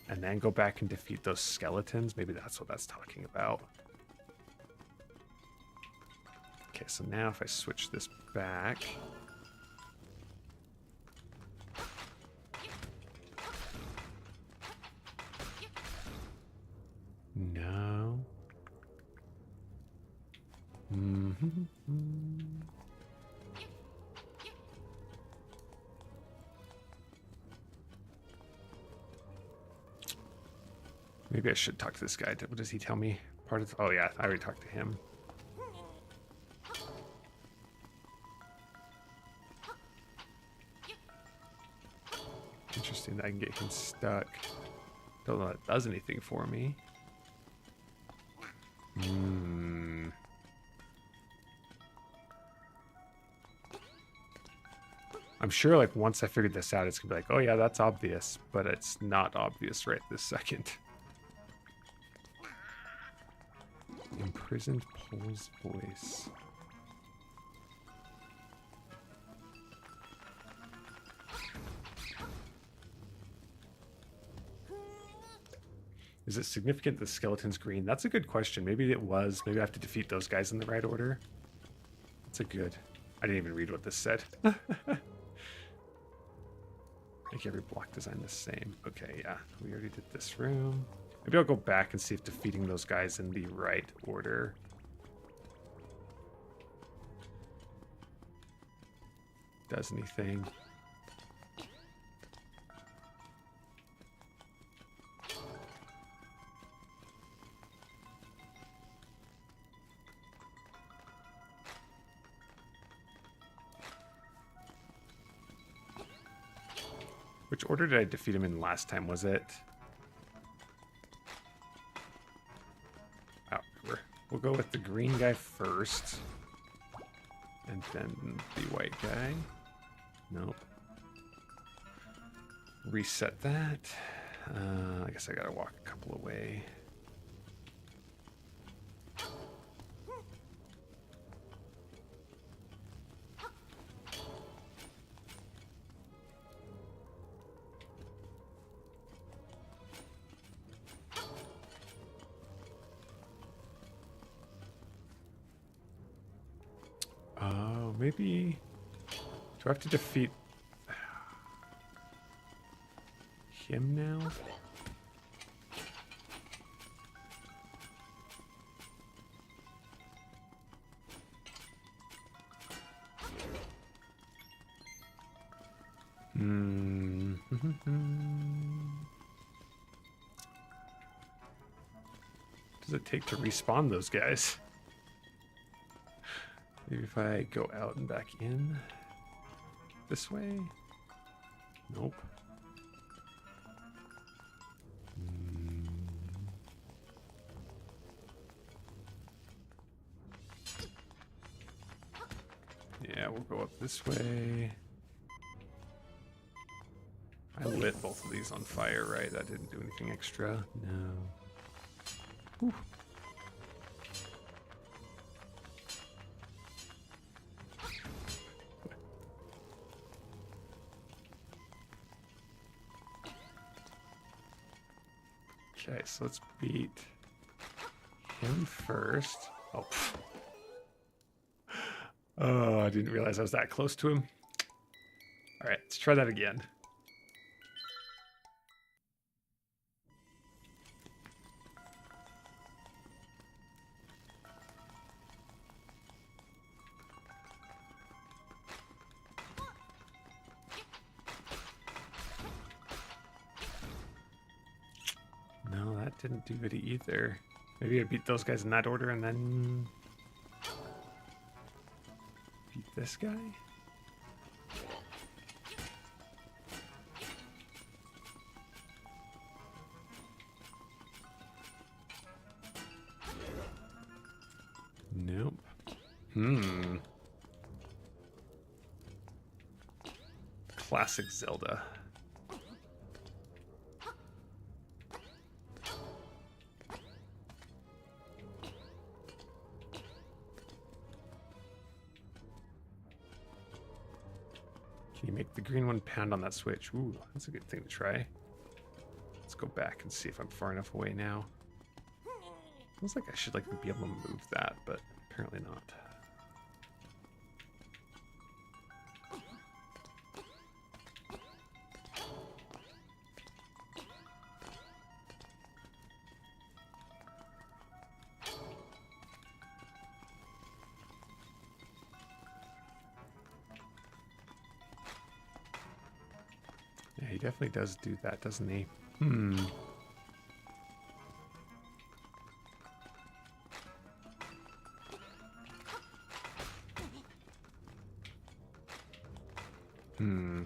And then go back and defeat those skeletons? Maybe that's what that's talking about. Okay, so now if I switch this back... No. Maybe I should talk to this guy. What does he tell me? Part of. Oh yeah, I already talked to him. Interesting that I can get him stuck. Don't know that does anything for me. I'm sure like once I figured this out, it's gonna be like, oh yeah, that's obvious, but it's not obvious right this second. Imprisoned Pole's voice. Is it significant the skeleton's green? That's a good question. Maybe it was. Maybe I have to defeat those guys in the right order. That's a good... I didn't even read what this said. Make every block design the same. Okay, yeah. We already did this room. Maybe I'll go back and see if defeating those guys in the right order does anything. Which order did I defeat him in last time? Was it? Oh, we'll go with the green guy first. And then the white guy. Nope. Reset that. I guess I gotta walk a couple away. Maybe... Do I have to defeat him now? What does it take to respawn those guys? Maybe if I go out and back in this way? Nope. Yeah, we'll go up this way. I lit both of these on fire, right? That didn't do anything extra. No. Whew. Okay, so let's beat him first. Oh, oh, I didn't realize I was that close to him. All right, let's try that again. Didn't do it either. Maybe I beat those guys in that order and then beat this guy? Nope. Classic Zelda. Can you make the green one pound on that switch? Ooh, that's a good thing to try. Let's go back and see if I'm far enough away now. Feels like I should be able to move that, but apparently not. Yeah, he definitely does do that, doesn't he? Hmm.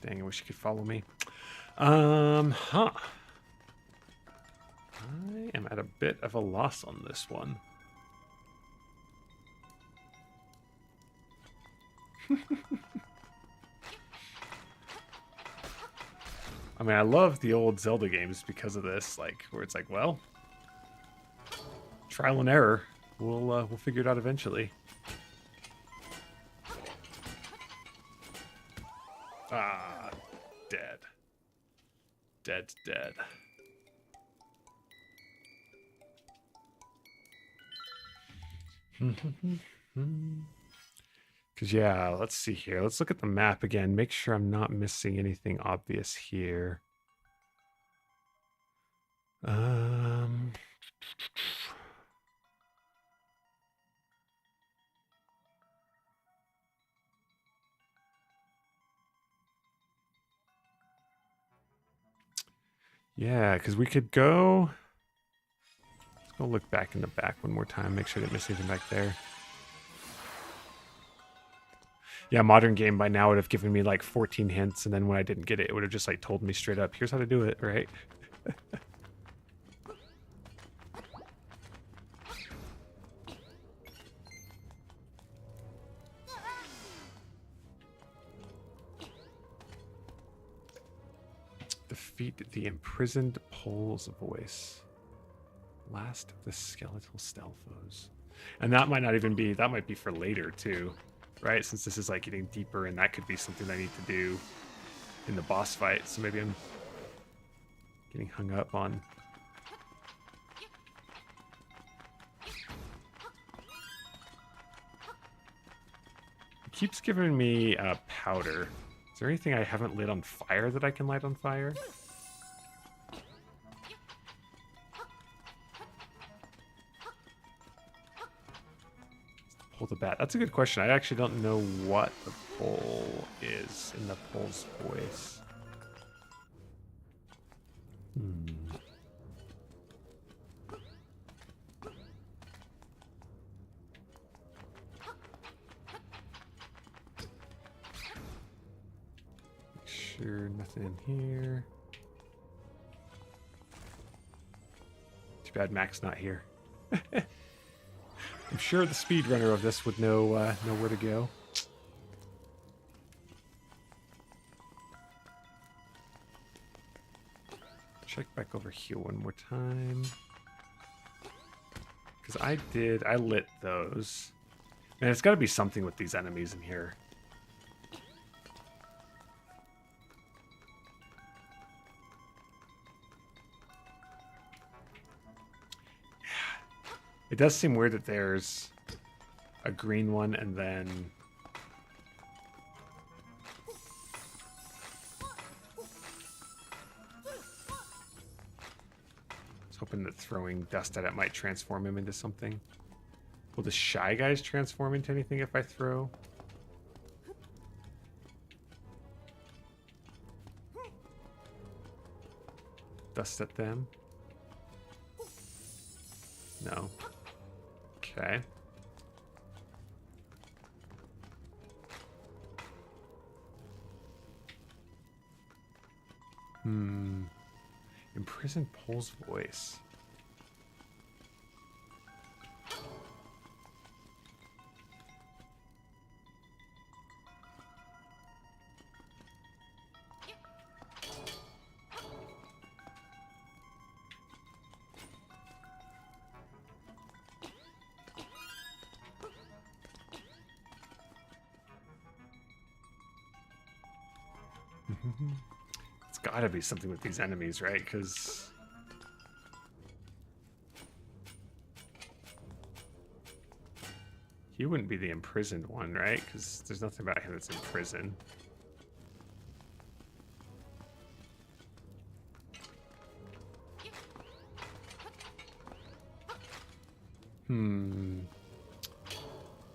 Dang, I wish you could follow me. Huh. I am at a bit of a loss on this one. I mean, I love the old Zelda games because of this, like, where it's like, well, trial and error. We'll figure it out eventually. Ah, dead. Dead, dead. Because, yeah, let's see here. Let's look at the map again. Make sure I'm not missing anything obvious here. Yeah, because we could go... Let's go look back in the back one more time. Make sure I didn't miss anything back there. Yeah, modern game by now would have given me like 14 hints, and then when I didn't get it, it would have just like told me straight up, here's how to do it, right? Defeat the imprisoned Pole's voice. Last of the skeletal Stelfos. And that might not even be, that might be for later too, right? Since this is like getting deeper, and that could be something I need to do in the boss fight. So maybe I'm getting hung up on. It keeps giving me powder. Is there anything I haven't lit on fire that I can light on fire? Pull the bat. That's a good question. I actually don't know what the pole is in the pole's voice. Make sure nothing in here. Too bad Mac's not here. I'm sure the speedrunner of this would know where to go. Check back over here one more time. Because I lit those. Man, it's got to be something with these enemies in here. It does seem weird that there's a green one and then... I was hoping that throwing dust at it might transform him into something. Will the Shy Guys transform into anything if I throw? Dust at them? No. Okay. Imprisoned Pole's voice. It's got to be something with these enemies, right? Because he wouldn't be the imprisoned one, right? Because there's nothing about him that's in prison.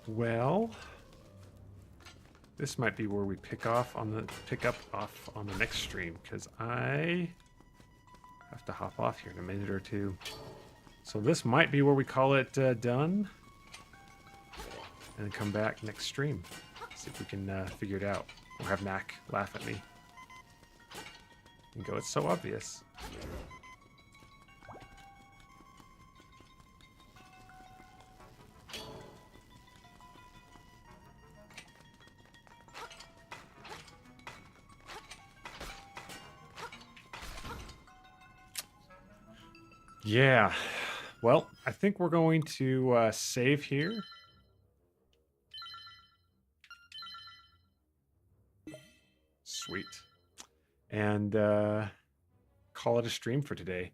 Well, this might be where we pick up off on the next stream, because I have to hop off here in a minute or two. So this might be where we call it done, and come back next stream. See if we can figure it out, or have Mac laugh at me and go, "It's so obvious." Yeah, well, I think we're going to save here. Sweet. And call it a stream for today.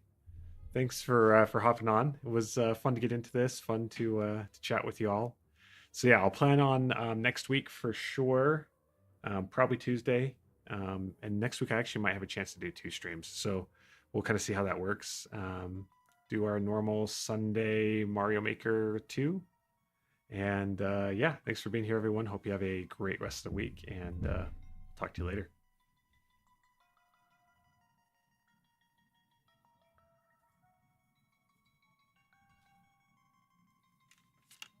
Thanks for hopping on. It was fun to get into this, fun to chat with you all. So yeah, I'll plan on next week for sure, probably Tuesday. And next week I actually might have a chance to do 2 streams. So we'll kind of see how that works. Do our normal Sunday Mario Maker 2. And yeah, thanks for being here, everyone. Hope you have a great rest of the week, and talk to you later.